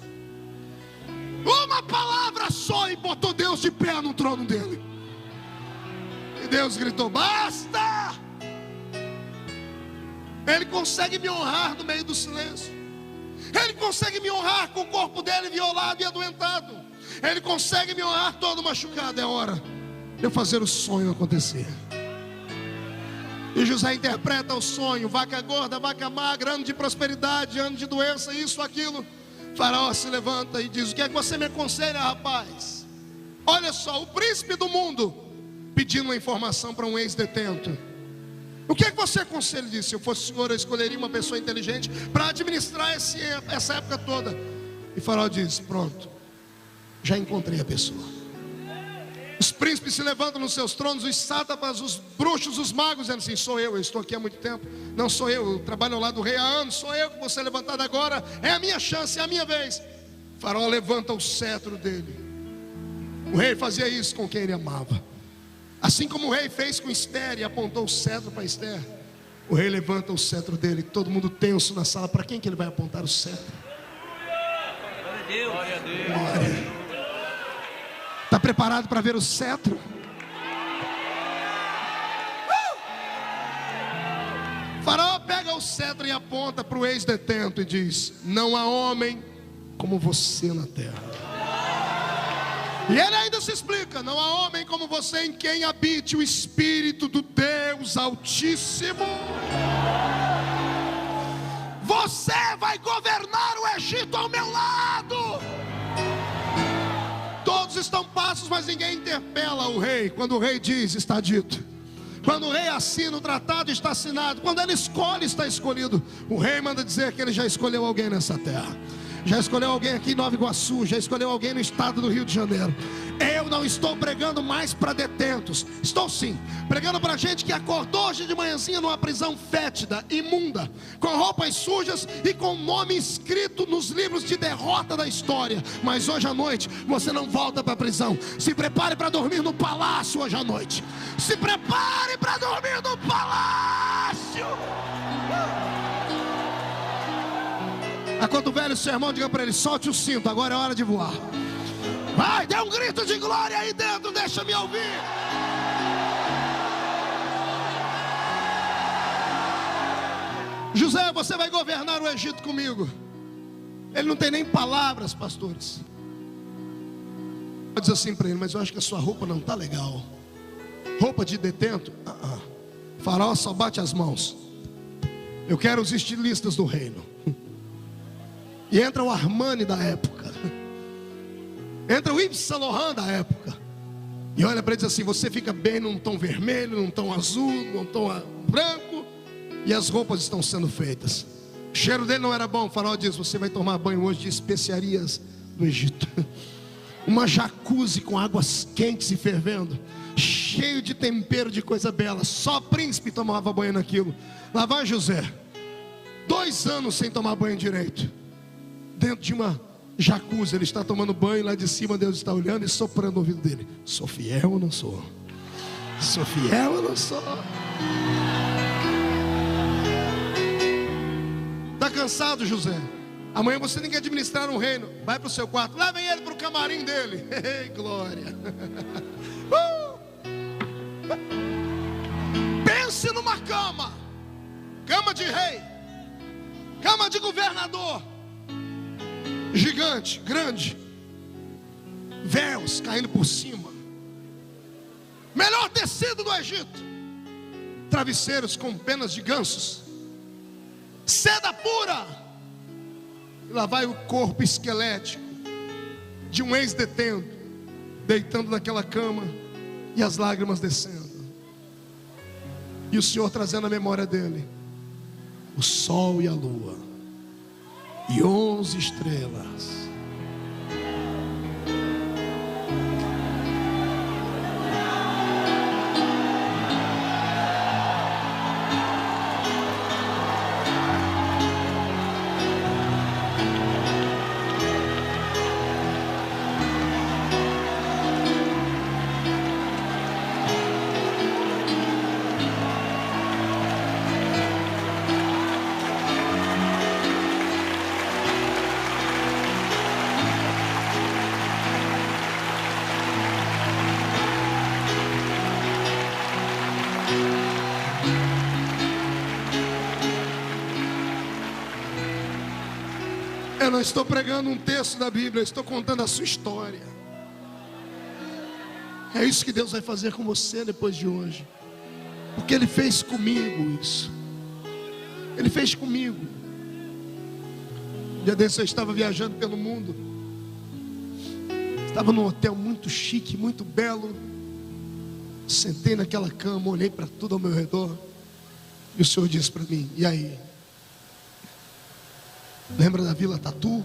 Speaker 3: Uma palavra só, e botou Deus de pé no trono dele. E Deus gritou: basta! Ele consegue me honrar no meio do silêncio. Ele consegue me honrar com o corpo dele violado e adoentado. Ele consegue me honrar todo machucado. É hora de eu fazer o sonho acontecer. E José interpreta o sonho: vaca gorda, vaca magra, ano de prosperidade, ano de doença, isso, aquilo. Faraó se levanta e diz: o que é que você me aconselha, rapaz? Olha só, o príncipe do mundo pedindo uma informação para um ex-detento. O que é que você aconselha? Ele disse: se eu fosse o senhor, eu escolheria uma pessoa inteligente para administrar essa época toda. E Faraó diz: pronto, já encontrei a pessoa. Os príncipes se levantam nos seus tronos, os sátrapas, os bruxos, os magos, dizendo assim: sou eu estou aqui há muito tempo. Não sou eu trabalho ao lado do rei há anos. Sou eu que vou ser levantado agora. É a minha chance, é a minha vez. Faraó levanta o cetro dele. O rei fazia isso com quem ele amava. Assim como o rei fez com Esther e apontou o cetro para Esther, o rei levanta o cetro dele. Todo mundo tenso na sala. Para quem que ele vai apontar o cetro?
Speaker 4: Glória a Deus. Glória a Deus.
Speaker 3: Glória. Está preparado para ver o cetro? Faraó pega o cetro e aponta para o ex-detento e diz: não há homem como você na terra. E ele ainda se explica: não há homem como você em quem habite o Espírito do Deus Altíssimo. Você vai governar o Egito ao meu lado. Todos estão passos, mas ninguém interpela o rei. Quando o rei diz, está dito. Quando o rei assina o tratado, está assinado. Quando ele escolhe, está escolhido. O rei manda dizer que ele já escolheu alguém nessa terra. Já escolheu alguém aqui em Nova Iguaçu. Já escolheu alguém no estado do Rio de Janeiro. Eu não estou pregando mais para detentos. Estou sim, pregando para gente que acordou hoje de manhãzinha numa prisão fétida, imunda, com roupas sujas e com nome escrito nos livros de derrota da história. Mas hoje à noite você não volta para a prisão. Se prepare para dormir no palácio hoje à noite. Se prepare para dormir no palácio. Enquanto o velho sermão, diga para ele: solte o cinto, agora é hora de voar. Vai, dê um grito de glória aí dentro, deixa-me ouvir. José, você vai governar o Egito comigo. Ele não tem nem palavras, pastores. Diz assim para ele: mas eu acho que a sua roupa não está legal. Roupa de detento? Faraó só bate as mãos. Eu quero os estilistas do reino. E entra o Armani da época, entra o Yves Saint Laurent da época, e olha para ele e diz assim: você fica bem num tom vermelho, num tom azul, num tom branco, e as roupas estão sendo feitas. O cheiro dele não era bom. O faraó diz: você vai tomar banho hoje de especiarias do Egito. Uma jacuzzi com águas quentes e fervendo, cheio de tempero de coisa bela. Só príncipe tomava banho naquilo. Lá vai José, 2 anos sem tomar banho direito, dentro de uma jacuzzi. Ele está tomando banho, lá de cima Deus está olhando e soprando no ouvido dele: sou fiel ou não sou? Sou fiel ou não sou? Está cansado, José? Amanhã você tem que administrar um reino. Vai para o seu quarto, levem ele para o camarim dele. Ei, glória. Pense numa cama. Cama de rei, cama de governador, gigante, grande, véus caindo por cima, melhor tecido do Egito, travesseiros com penas de gansos, seda pura. E lá vai o corpo esquelético de um ex-detento, deitando naquela cama, e as lágrimas descendo, e o Senhor trazendo a memória dele o sol e a lua e 11 estrelas. Eu não estou pregando um texto da Bíblia, eu estou contando a sua história. É isso que Deus vai fazer com você depois de hoje. Porque Ele fez comigo isso. Ele fez comigo. Um dia desse eu estava viajando pelo mundo. Estava num hotel muito chique, muito belo. Sentei naquela cama, olhei para tudo ao meu redor. E o Senhor disse para mim: e aí? Lembra da Vila Tatu?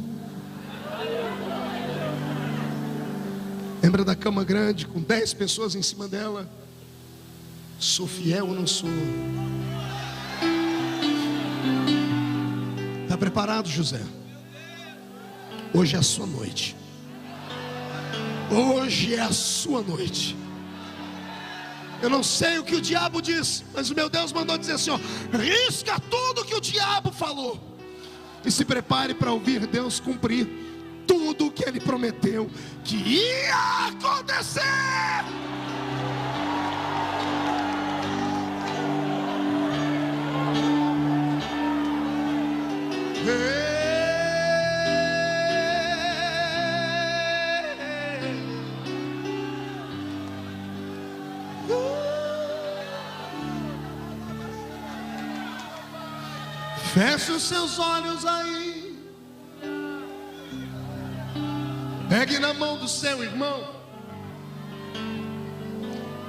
Speaker 3: Lembra da cama grande com 10 pessoas em cima dela? Sou fiel ou não sou? Está preparado, José? Hoje é a sua noite. Hoje é a sua noite. Eu não sei o que o diabo disse, mas o meu Deus mandou dizer assim, ó: risca tudo que o diabo falou e se prepare para ouvir Deus cumprir tudo o que Ele prometeu que ia acontecer. Feche os seus olhos aí. Pegue na mão do seu irmão.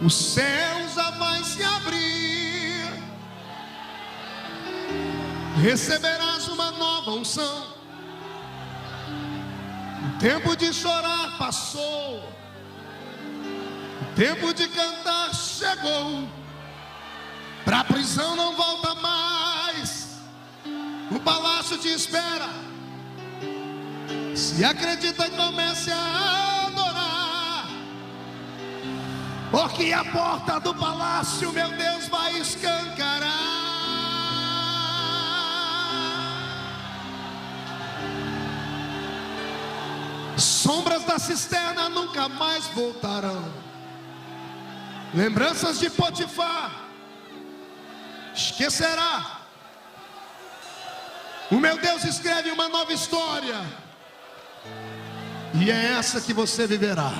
Speaker 3: Os céus já vai se abrir. Receberás uma nova unção. O tempo de chorar passou. O tempo de cantar chegou. Pra prisão não volta mais. O palácio te espera. Se acredita, comece a adorar. Porque a porta do palácio, meu Deus, vai escancarar. Sombras da cisterna nunca mais voltarão. Lembranças de Potifar esquecerá. O meu Deus escreve uma nova história. E é essa que você viverá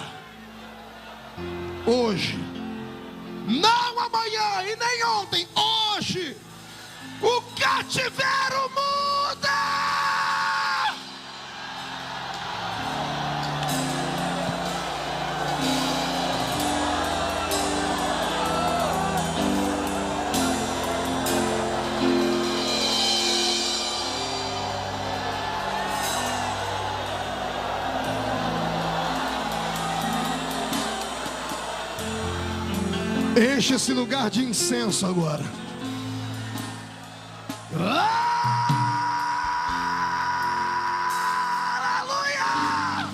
Speaker 3: hoje. Não amanhã e nem ontem. Hoje o cativeiro muda. Enche esse lugar de incenso agora. Aleluia!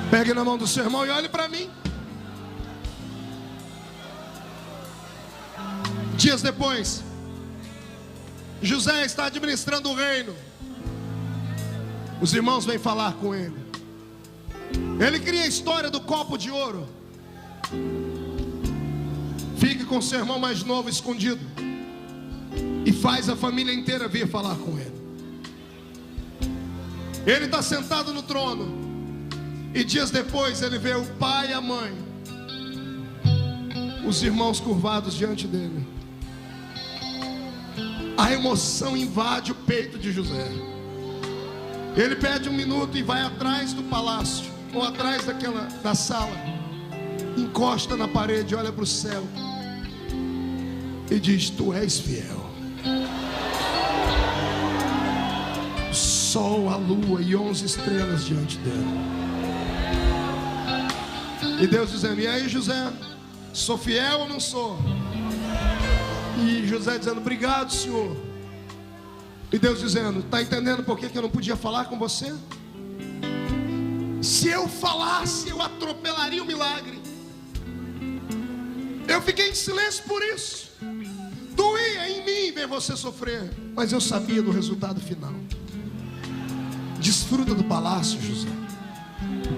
Speaker 3: Pegue na mão do seu irmão e olhe para mim. Dias depois, José está administrando o reino. Os irmãos vêm falar com ele. Ele cria a história do copo de ouro. Fique com seu irmão mais novo escondido e faz a família inteira vir falar com ele. Ele está sentado no trono. E dias depois ele vê o pai e a mãe, os irmãos curvados diante dele. A emoção invade o peito de José. Ele pede um minuto e vai atrás do palácio, ou atrás da sala, encosta na parede, olha para o céu e diz: tu és fiel. O sol, a lua e 11 estrelas diante dele. E Deus dizendo: e aí, José, sou fiel ou não sou? E José dizendo: obrigado, Senhor. E Deus dizendo: está entendendo por que eu não podia falar com você? Se eu falasse, eu atropelaria o milagre. Eu fiquei em silêncio por isso. Doía em mim ver você sofrer, mas eu sabia do resultado final. Desfruta do palácio, José.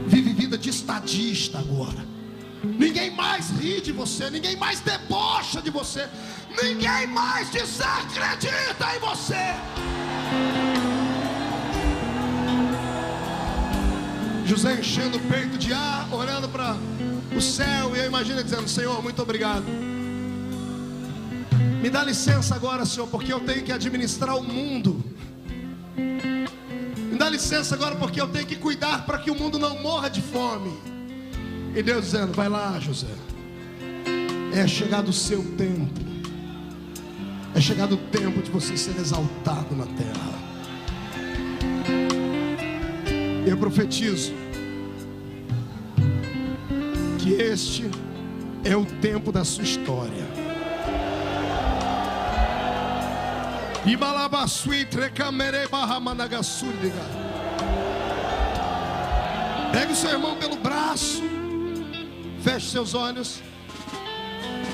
Speaker 3: Vive vida vida de estadista agora. Ninguém mais ri de você, ninguém mais debocha de você, ninguém mais desacredita em você. José enchendo o peito de ar, olhando para o céu, e eu imagino dizendo: Senhor, muito obrigado. Me dá licença agora, Senhor, porque eu tenho que administrar o mundo. Me dá licença agora porque eu tenho que cuidar para que o mundo não morra de fome. E Deus dizendo: vai lá, José, é chegado o seu tempo. É chegado o tempo de você ser exaltado na terra. Eu profetizo que este é o tempo da sua história. Pegue o seu irmão pelo braço, feche seus olhos,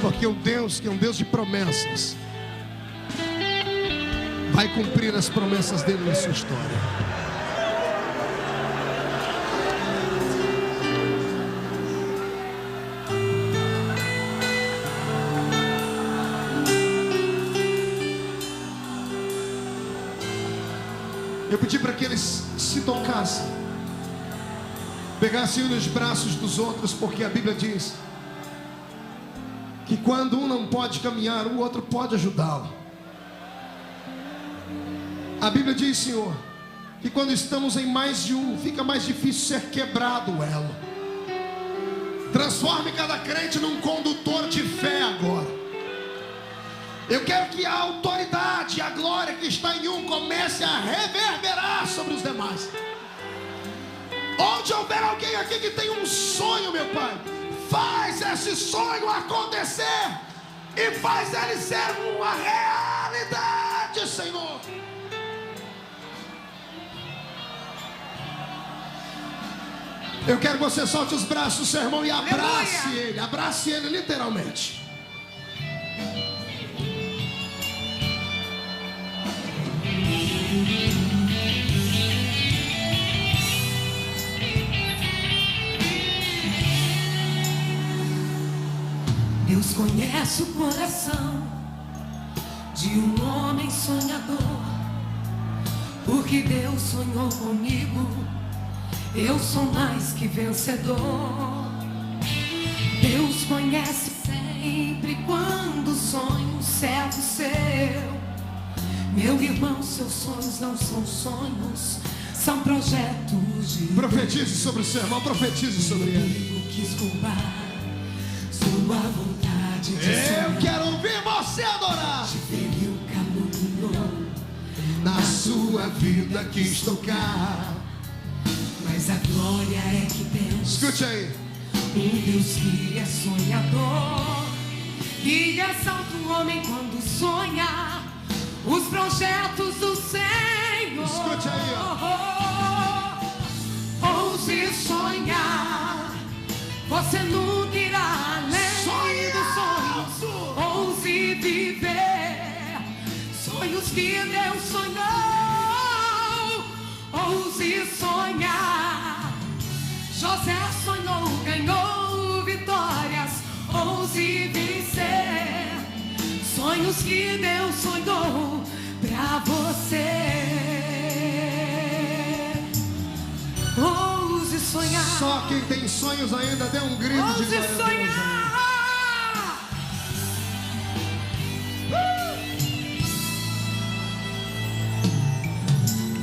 Speaker 3: porque o Deus que é um Deus de promessas vai cumprir as promessas dele na sua história. Eu pedi para que eles se tocassem, pegassem um nos braços dos outros, porque a Bíblia diz que quando um não pode caminhar, o outro pode ajudá-lo. A Bíblia diz, Senhor, que quando estamos em mais de um, fica mais difícil ser quebrado o elo. Transforme cada crente num condutor de fé agora. Eu quero que a autoridade, a glória que está em um comece a reverberar sobre os demais. Onde houver alguém aqui que tem um sonho, meu Pai, faz esse sonho acontecer e faz ele ser uma realidade, Senhor. Eu quero que você solte os braços do seu irmão e abrace ele literalmente.
Speaker 2: Deus conhece o coração de um homem sonhador, porque Deus sonhou comigo, eu sou mais que vencedor. Deus conhece sempre quando sonho serve seu. Meu irmão, seus sonhos não são sonhos, são projetos de...
Speaker 3: Profetize sobre o seu irmão, profetize sobre ele.
Speaker 2: Eu quis roubar sua vontade de sonhar.
Speaker 3: Eu quero ouvir você adorar.
Speaker 2: Te feriu, caluniou,
Speaker 3: na sua vida quis tocar.
Speaker 2: mas a glória é que Deus,
Speaker 3: Escute aí,
Speaker 2: um Deus que é sonhador, que exalta o homem quando sonha os projetos do Senhor.
Speaker 3: Escute aí,
Speaker 2: ouse sonhar, você nunca irá além dos sonhos. Ouse viver sonhos que Deus sonhou. Ouse sonhar, José sonhou, ganhou vitórias. Ouse vencer sonhos que Deus sonhou pra você. Ouse sonhar.
Speaker 3: só quem tem sonhos ainda dê um grito de
Speaker 2: Ouse
Speaker 3: glória a Deus aí.
Speaker 2: sonhar.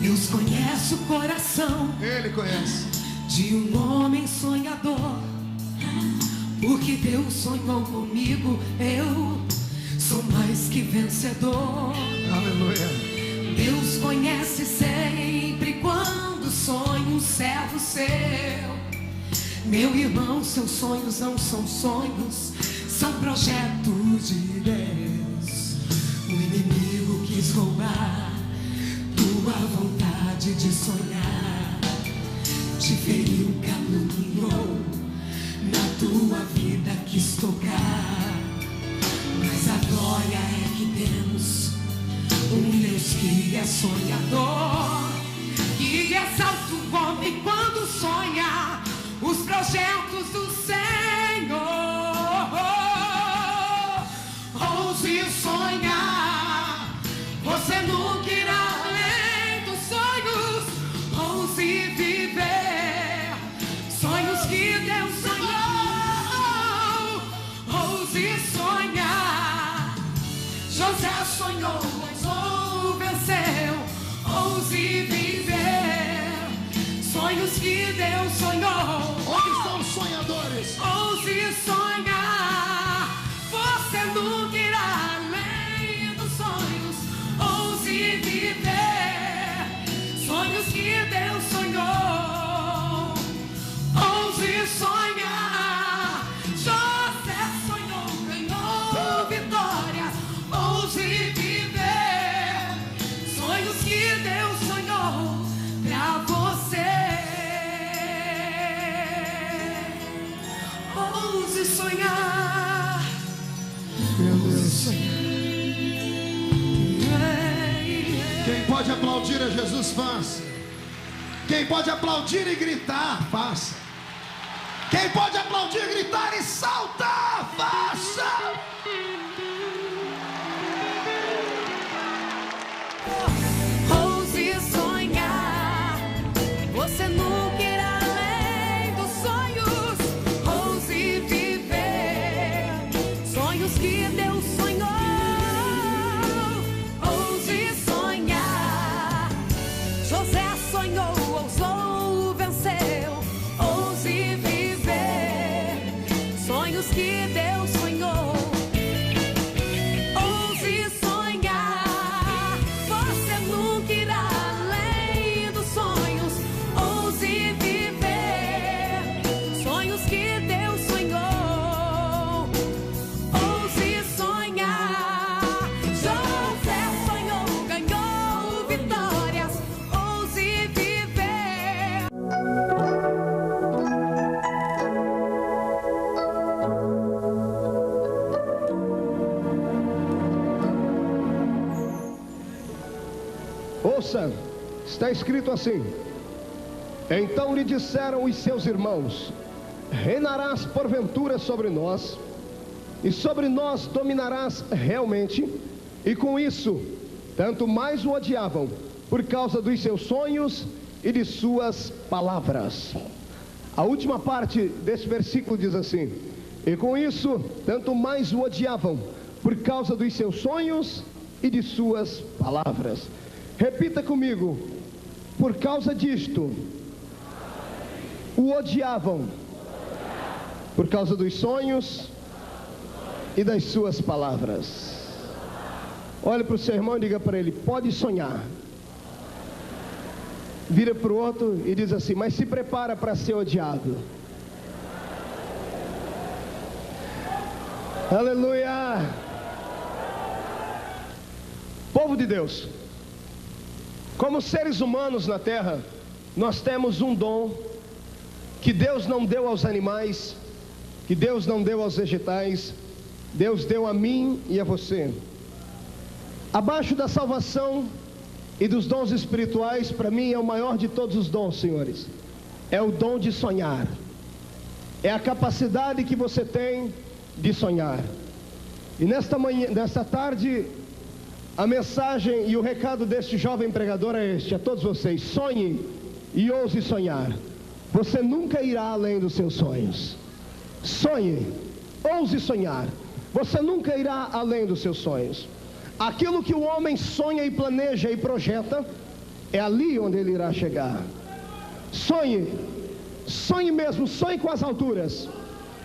Speaker 2: Deus conhece o coração,
Speaker 3: Ele conhece.
Speaker 2: de um homem sonhador, porque Deus sonhou comigo, eu sou mais que vencedor.
Speaker 3: Aleluia.
Speaker 2: Deus conhece sempre quando sonho um servo seu. Meu irmão, seus sonhos não são sonhos, são projetos de Deus. O inimigo quis roubar tua vontade de sonhar, te feriu, caluniou, na tua vida quis tocar. Mas a glória é que temos um Deus que é sonhador, que exalta o homem quando sonha os os projetos do Senhor. Ouse sonhar, você nunca irá além dos sonhos. Ouse viver sonhos que Deus sonhou. Ouse sonhar, José sonhou, ou venceu. Ouse viver sonhos que Deus sonhou.
Speaker 3: Onde estão os sonhadores?
Speaker 2: Ouse sonhar, você nunca irá além dos sonhos. Ouse viver sonhos que Deus sonhou. Ouse sonhar, José sonhou, ganhou vitória. Ouse viver sonhos que Deus sonhou pra você. Ouse sonhar.
Speaker 3: Meu Deus. Quem pode aplaudir a Jesus, faça. Quem pode aplaudir e gritar, faça. Quem pode aplaudir, gritar e saltar, faça.
Speaker 2: Ouse sonhar, você nunca irá além dos sonhos. Ouse viver sonhos que Deus sonhou. Ouse sonhar, José sonhou, ousou, venceu. Ouse viver sonhos que Deus sonhou. Ouse sonhar, você nunca irá além dos sonhos. Ouse viver sonhos que Deus sonhou. Ouse sonhar, José sonhou, ganhou vitórias. Ouse viver.
Speaker 5: Ouça, está escrito assim: então lhe disseram os seus irmãos: reinarás porventura sobre nós, e sobre nós dominarás realmente. E com isso, tanto mais o odiavam, por causa dos seus sonhos e de suas palavras. A última parte desse versículo diz assim: e com isso, tanto mais o odiavam, por causa dos seus sonhos e de suas palavras. Repita comigo: por causa disto, o odiavam, por causa dos sonhos e das suas palavras. Olhe para o seu irmão e diga para ele: pode sonhar. Vira para o outro e diz assim: mas se prepara para ser odiado. Aleluia! Povo de Deus, como seres humanos na terra, nós temos um dom que Deus não deu aos animais, que Deus não deu aos vegetais, Deus deu a mim e a você. Abaixo da salvação e dos dons espirituais, para mim é o maior de todos os dons, senhores. É o dom de sonhar. É a capacidade que você tem de sonhar. E nesta tarde, a mensagem e o recado deste jovem pregador é este: a todos vocês: sonhe e ouse sonhar. Você nunca irá além dos seus sonhos. Sonhe, ouse sonhar. Você nunca irá além dos seus sonhos. Aquilo que o homem sonha e planeja e projeta, é ali onde ele irá chegar. Sonhe, sonhe mesmo, sonhe com as alturas.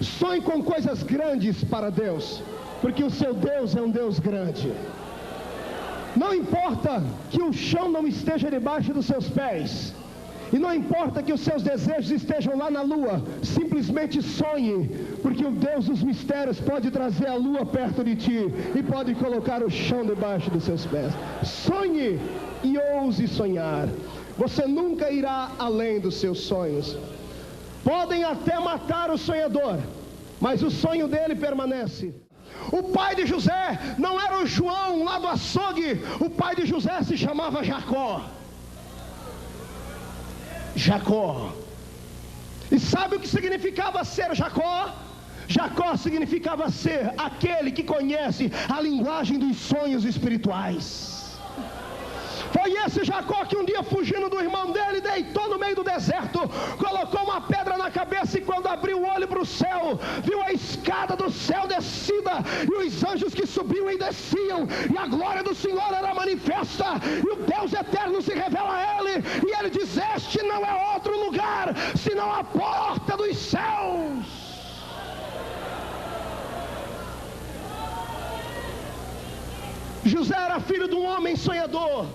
Speaker 5: Sonhe com coisas grandes para Deus, porque o seu Deus é um Deus grande. Não importa que o chão não esteja debaixo dos seus pés, e não importa que os seus desejos estejam lá na lua, simplesmente sonhe, porque o Deus dos mistérios pode trazer a lua perto de ti e pode colocar o chão debaixo dos seus pés. Sonhe e ouse sonhar. Você nunca irá além dos seus sonhos. Podem até matar o sonhador, mas o sonho dele permanece. O pai de José não era o João lá do açougue. O pai de José se chamava Jacó. Jacó. E sabe o que significava ser Jacó? Jacó significava ser aquele que conhece a linguagem dos sonhos espirituais. Foi esse Jacó que um dia, fugindo do irmão dele, deitou no meio do deserto, colocou uma pedra na cabeça, e quando abriu o olho para o céu, viu a escada do céu descida, e os anjos que subiam e desciam, e a glória do Senhor era manifesta, e o Deus eterno se revela a ele, e ele diz: este não é outro lugar, senão a porta dos céus. José era filho de um homem sonhador.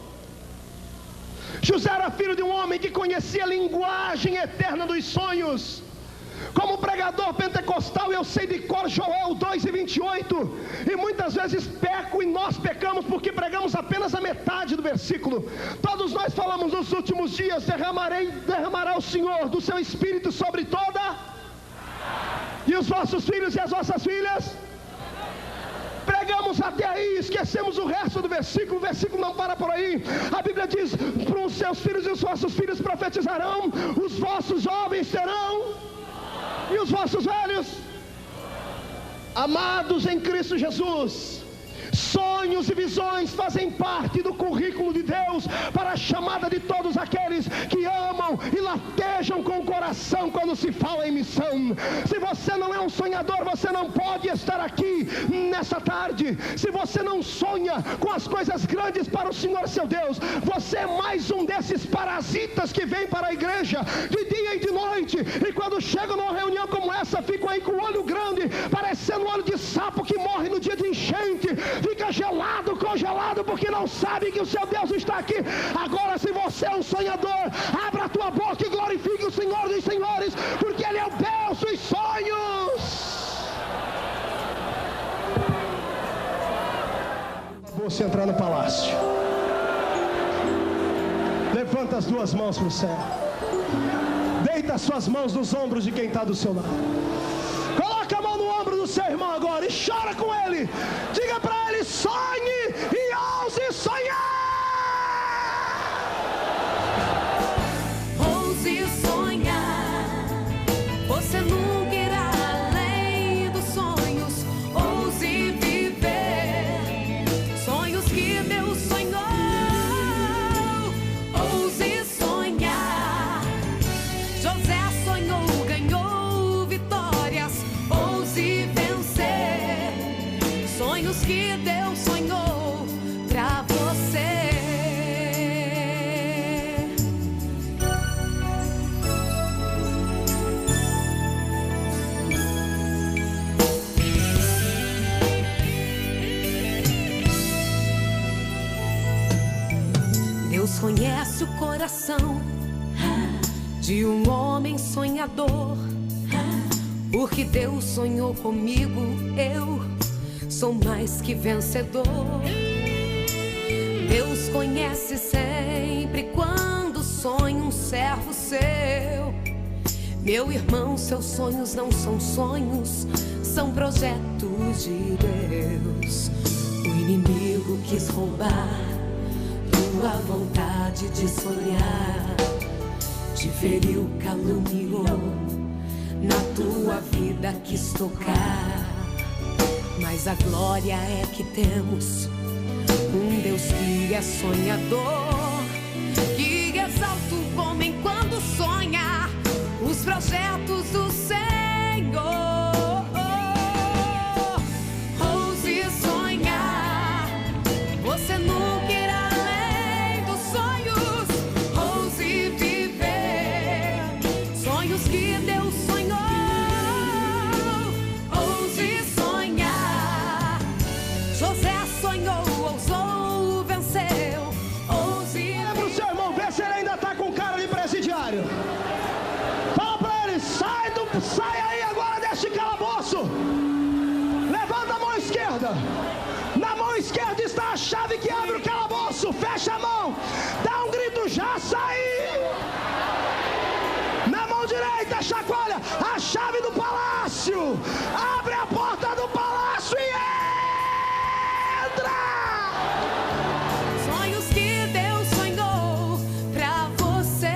Speaker 5: José era filho de um homem que conhecia a linguagem eterna dos sonhos. Como pregador pentecostal, eu sei de cor Joel 2:28, e muitas vezes peco, e nós pecamos porque pregamos apenas a metade do versículo. Todos nós falamos: nos últimos dias derramará o Senhor do seu Espírito sobre toda, e os vossos filhos e as vossas filhas. Pregamos até aí, esquecemos o resto do versículo. O versículo não para por aí. A Bíblia diz: para os seus filhos e os vossos filhos profetizarão, os vossos jovens terão, e os vossos velhos. Amados em Cristo Jesus, sonhos e visões fazem parte do currículo de Deus para a chamada de todos aqueles que amam e latejam com o coração quando se fala em missão. Se você não é um sonhador, você não pode estar aqui nessa tarde. Se você não sonha com as coisas grandes para o Senhor seu Deus, você é mais um desses parasitas que vem para a igreja de dia e de noite, e quando chegam numa reunião como essa, ficam aí com o olho grande, parecendo um olho de sapo que morre no dia de enchente, fica gelado, congelado, porque não sabe que o seu Deus está aqui. Agora, se você é um sonhador, abra a tua boca e glorifique o Senhor dos Senhores, porque Ele é o Deus dos sonhos. Você entrar no palácio, levanta as duas mãos para o céu, deita as suas mãos nos ombros de quem está do seu lado, coloca a mão no ombro do seu irmão agora e chora com ele. Diga para ele: sonhe e ouse sonhar.
Speaker 2: Ouse sonhar, você nunca irá além dos sonhos. Ouse viver sonhos que Deus sonhou. Ouse sonhar, José sonhou, ganhou vitórias. Ouse vencer sonhos que Deus sonhou pra você. Deus conhece o coração de um homem sonhador, porque Deus sonhou comigo, eu sou mais que vencedor. Deus conhece sempre quando sonha um servo seu. Meu irmão, seus sonhos não são sonhos, são projetos de Deus. O inimigo quis roubar tua vontade de sonhar, te feriu, caluniou, na tua vida quis tocar. Mas a glória é que temos um Deus que é sonhador, que exalta o homem quando sonha os projetos do Senhor. Ouse sonhar, você nunca irá além dos sonhos. Ouse viver sonhos que Deus sonhou. Ouse sonhar, José sonhou, ousou, venceu. Ouse.
Speaker 5: Olha pro seu irmão, vê se ele ainda tá com cara de presidiário. Fala pra ele: sai aí agora deste calabouço. Levanta a mão esquerda. Na mão esquerda está a chave que abre o calabouço. Fecha a mão, dá um grito: já saí. Na mão direita, chacoalha a chave do palácio. Abre a porta do palácio e entra.
Speaker 2: Sonhos que Deus sonhou pra você.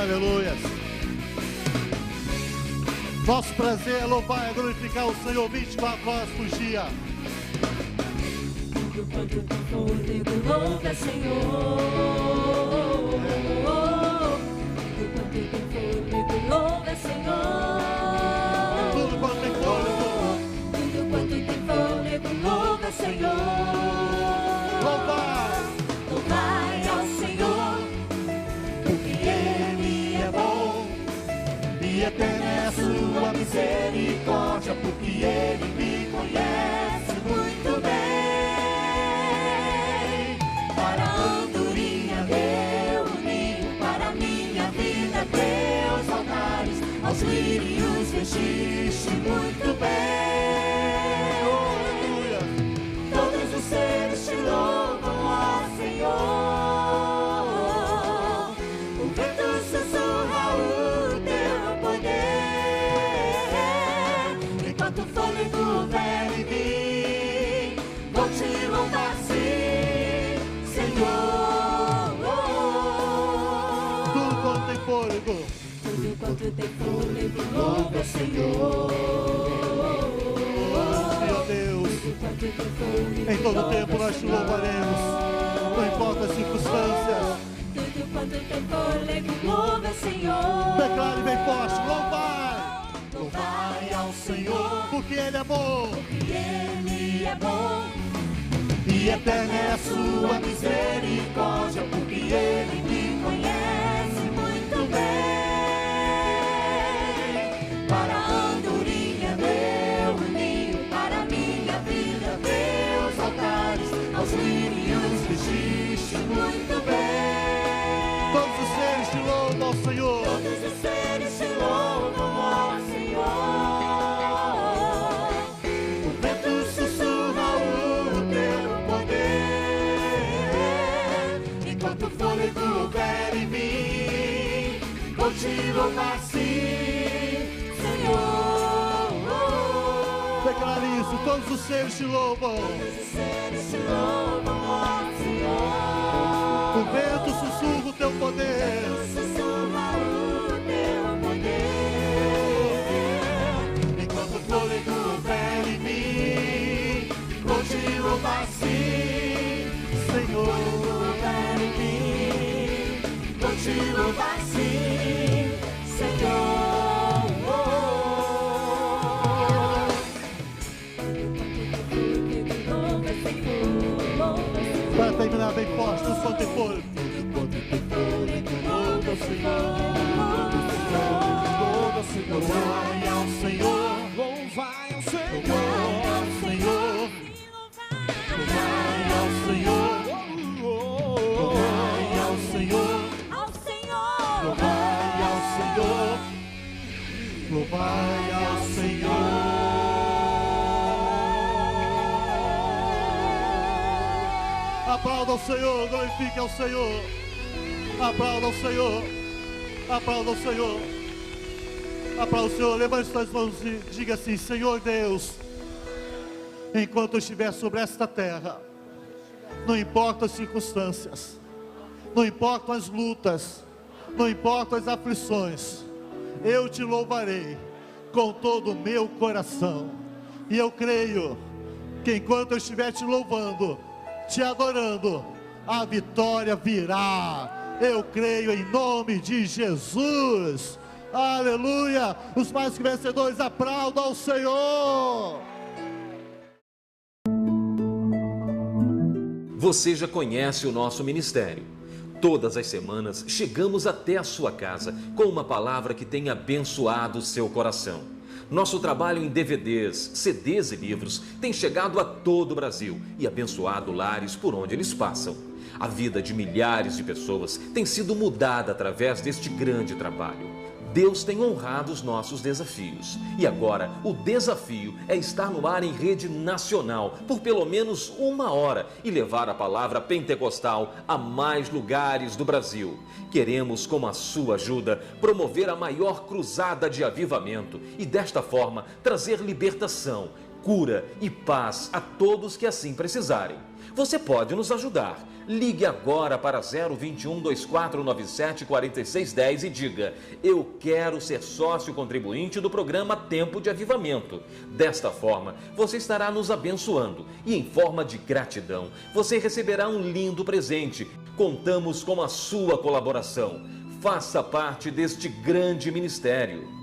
Speaker 6: Aleluia. Nosso prazer é louvar e glorificar o Senhor 24 horas por dia.
Speaker 7: Tudo quanto tem fôlego, louva, Senhor. Tudo quanto tem fôlego, louva, Senhor.
Speaker 6: Tudo quanto tem fôlego.
Speaker 7: Tudo quanto tem fôlego, louva, Senhor.
Speaker 6: Louvai.
Speaker 7: Louvai ao Senhor, porque Ele é bom.
Speaker 6: E eterna é a sua misericórdia, porque Ele me conhece muito bem.
Speaker 7: Para a andorinha deu ninho, para a minha vida teus altares, aos lírios vestiste muito bem.
Speaker 6: Aleluia.
Speaker 7: Todos os seres te louvam, ó Senhor. O vento sussurra o teu poder. Enquanto o fôlego houver em mim, vou te louvar sim, Senhor.
Speaker 6: Tudo quanto tem fôlego.
Speaker 7: Tudo quanto tem fôlego, louva, Senhor.
Speaker 6: Meu Deus,
Speaker 7: Tudo quanto tem fôlego,
Speaker 6: em todo tempo
Speaker 7: louva,
Speaker 6: nós te
Speaker 7: Senhor.
Speaker 6: louvaremos, não importa as circunstâncias.
Speaker 7: Tudo quanto tem fôlego, louva, Senhor.
Speaker 6: Declare bem forte, louvai.
Speaker 7: Louvai ao Senhor,
Speaker 6: Porque Ele é bom.
Speaker 7: porque Ele é bom.
Speaker 6: E eterna é a sua
Speaker 7: Sua misericórdia, porque Ele me conhece muito bem. Para a andorinha deu ninho, para a minha vida teus altares, aos lírios vestiste muito bem.
Speaker 6: Todos os seres te louvam ao Senhor.
Speaker 7: Todos os seres te louvam, ó Senhor. O vento sussurra o teu poder. Enquanto o fôlego houver em mim, vou te louvar sim, Senhor.
Speaker 6: Declare isso, todos os seres te louvam.
Speaker 7: Todos os seres te louvam, ó Senhor.
Speaker 6: O vento sussurra o teu poder.
Speaker 7: Sussurra o teu poder.
Speaker 6: Enquanto o fôlego houver em mim, vou te louvar sim, Senhor.
Speaker 7: Houver em mim, vou te louvar sim, Senhor.
Speaker 6: Para terminar bem forte, tudo quanto tem fôlego.
Speaker 7: Louva, Senhor.
Speaker 6: Louvai ao Senhor.
Speaker 1: Louvai ao
Speaker 6: Louvai ao Senhor. Louvai ao Senhor. Louvai ao Senhor.
Speaker 7: Ao Senhor.
Speaker 6: Louvai ao Senhor. Louvai ao Senhor. Aplauda ao Senhor, glorifique ao Senhor. Aplauda ao Senhor. Aplauda ao Senhor. Aplauda o Senhor. Levante suas mãos e diga assim: Senhor Deus, enquanto eu estiver sobre esta terra, não importa as circunstâncias, não importam as lutas, não importam as aflições, eu te louvarei com todo o meu coração. E eu creio que enquanto eu estiver te louvando, te adorando, a vitória virá. Eu creio em nome de Jesus. Aleluia. Os mais que vencedores aplaudam ao Senhor.
Speaker 8: Você já conhece o nosso ministério. Todas as semanas chegamos até a sua casa com uma palavra que tem abençoado o seu coração. Nosso trabalho em DVDs, CDs e livros tem chegado a todo o Brasil e abençoado lares por onde eles passam. A vida de milhares de pessoas tem sido mudada através deste grande trabalho. Deus tem honrado os nossos desafios. E agora, o desafio é estar no ar em rede nacional por pelo menos 1 hora e levar a palavra pentecostal a mais lugares do Brasil. Queremos, com a sua ajuda, promover a maior cruzada de avivamento e, desta forma, trazer libertação, cura e paz a todos que assim precisarem. Você pode nos ajudar. Ligue agora para 021 2497 4610 e diga: eu quero ser sócio contribuinte do programa Tempo de Avivamento. Desta forma, você estará nos abençoando e, em forma de gratidão, você receberá um lindo presente. Contamos com a sua colaboração. Faça parte deste grande ministério.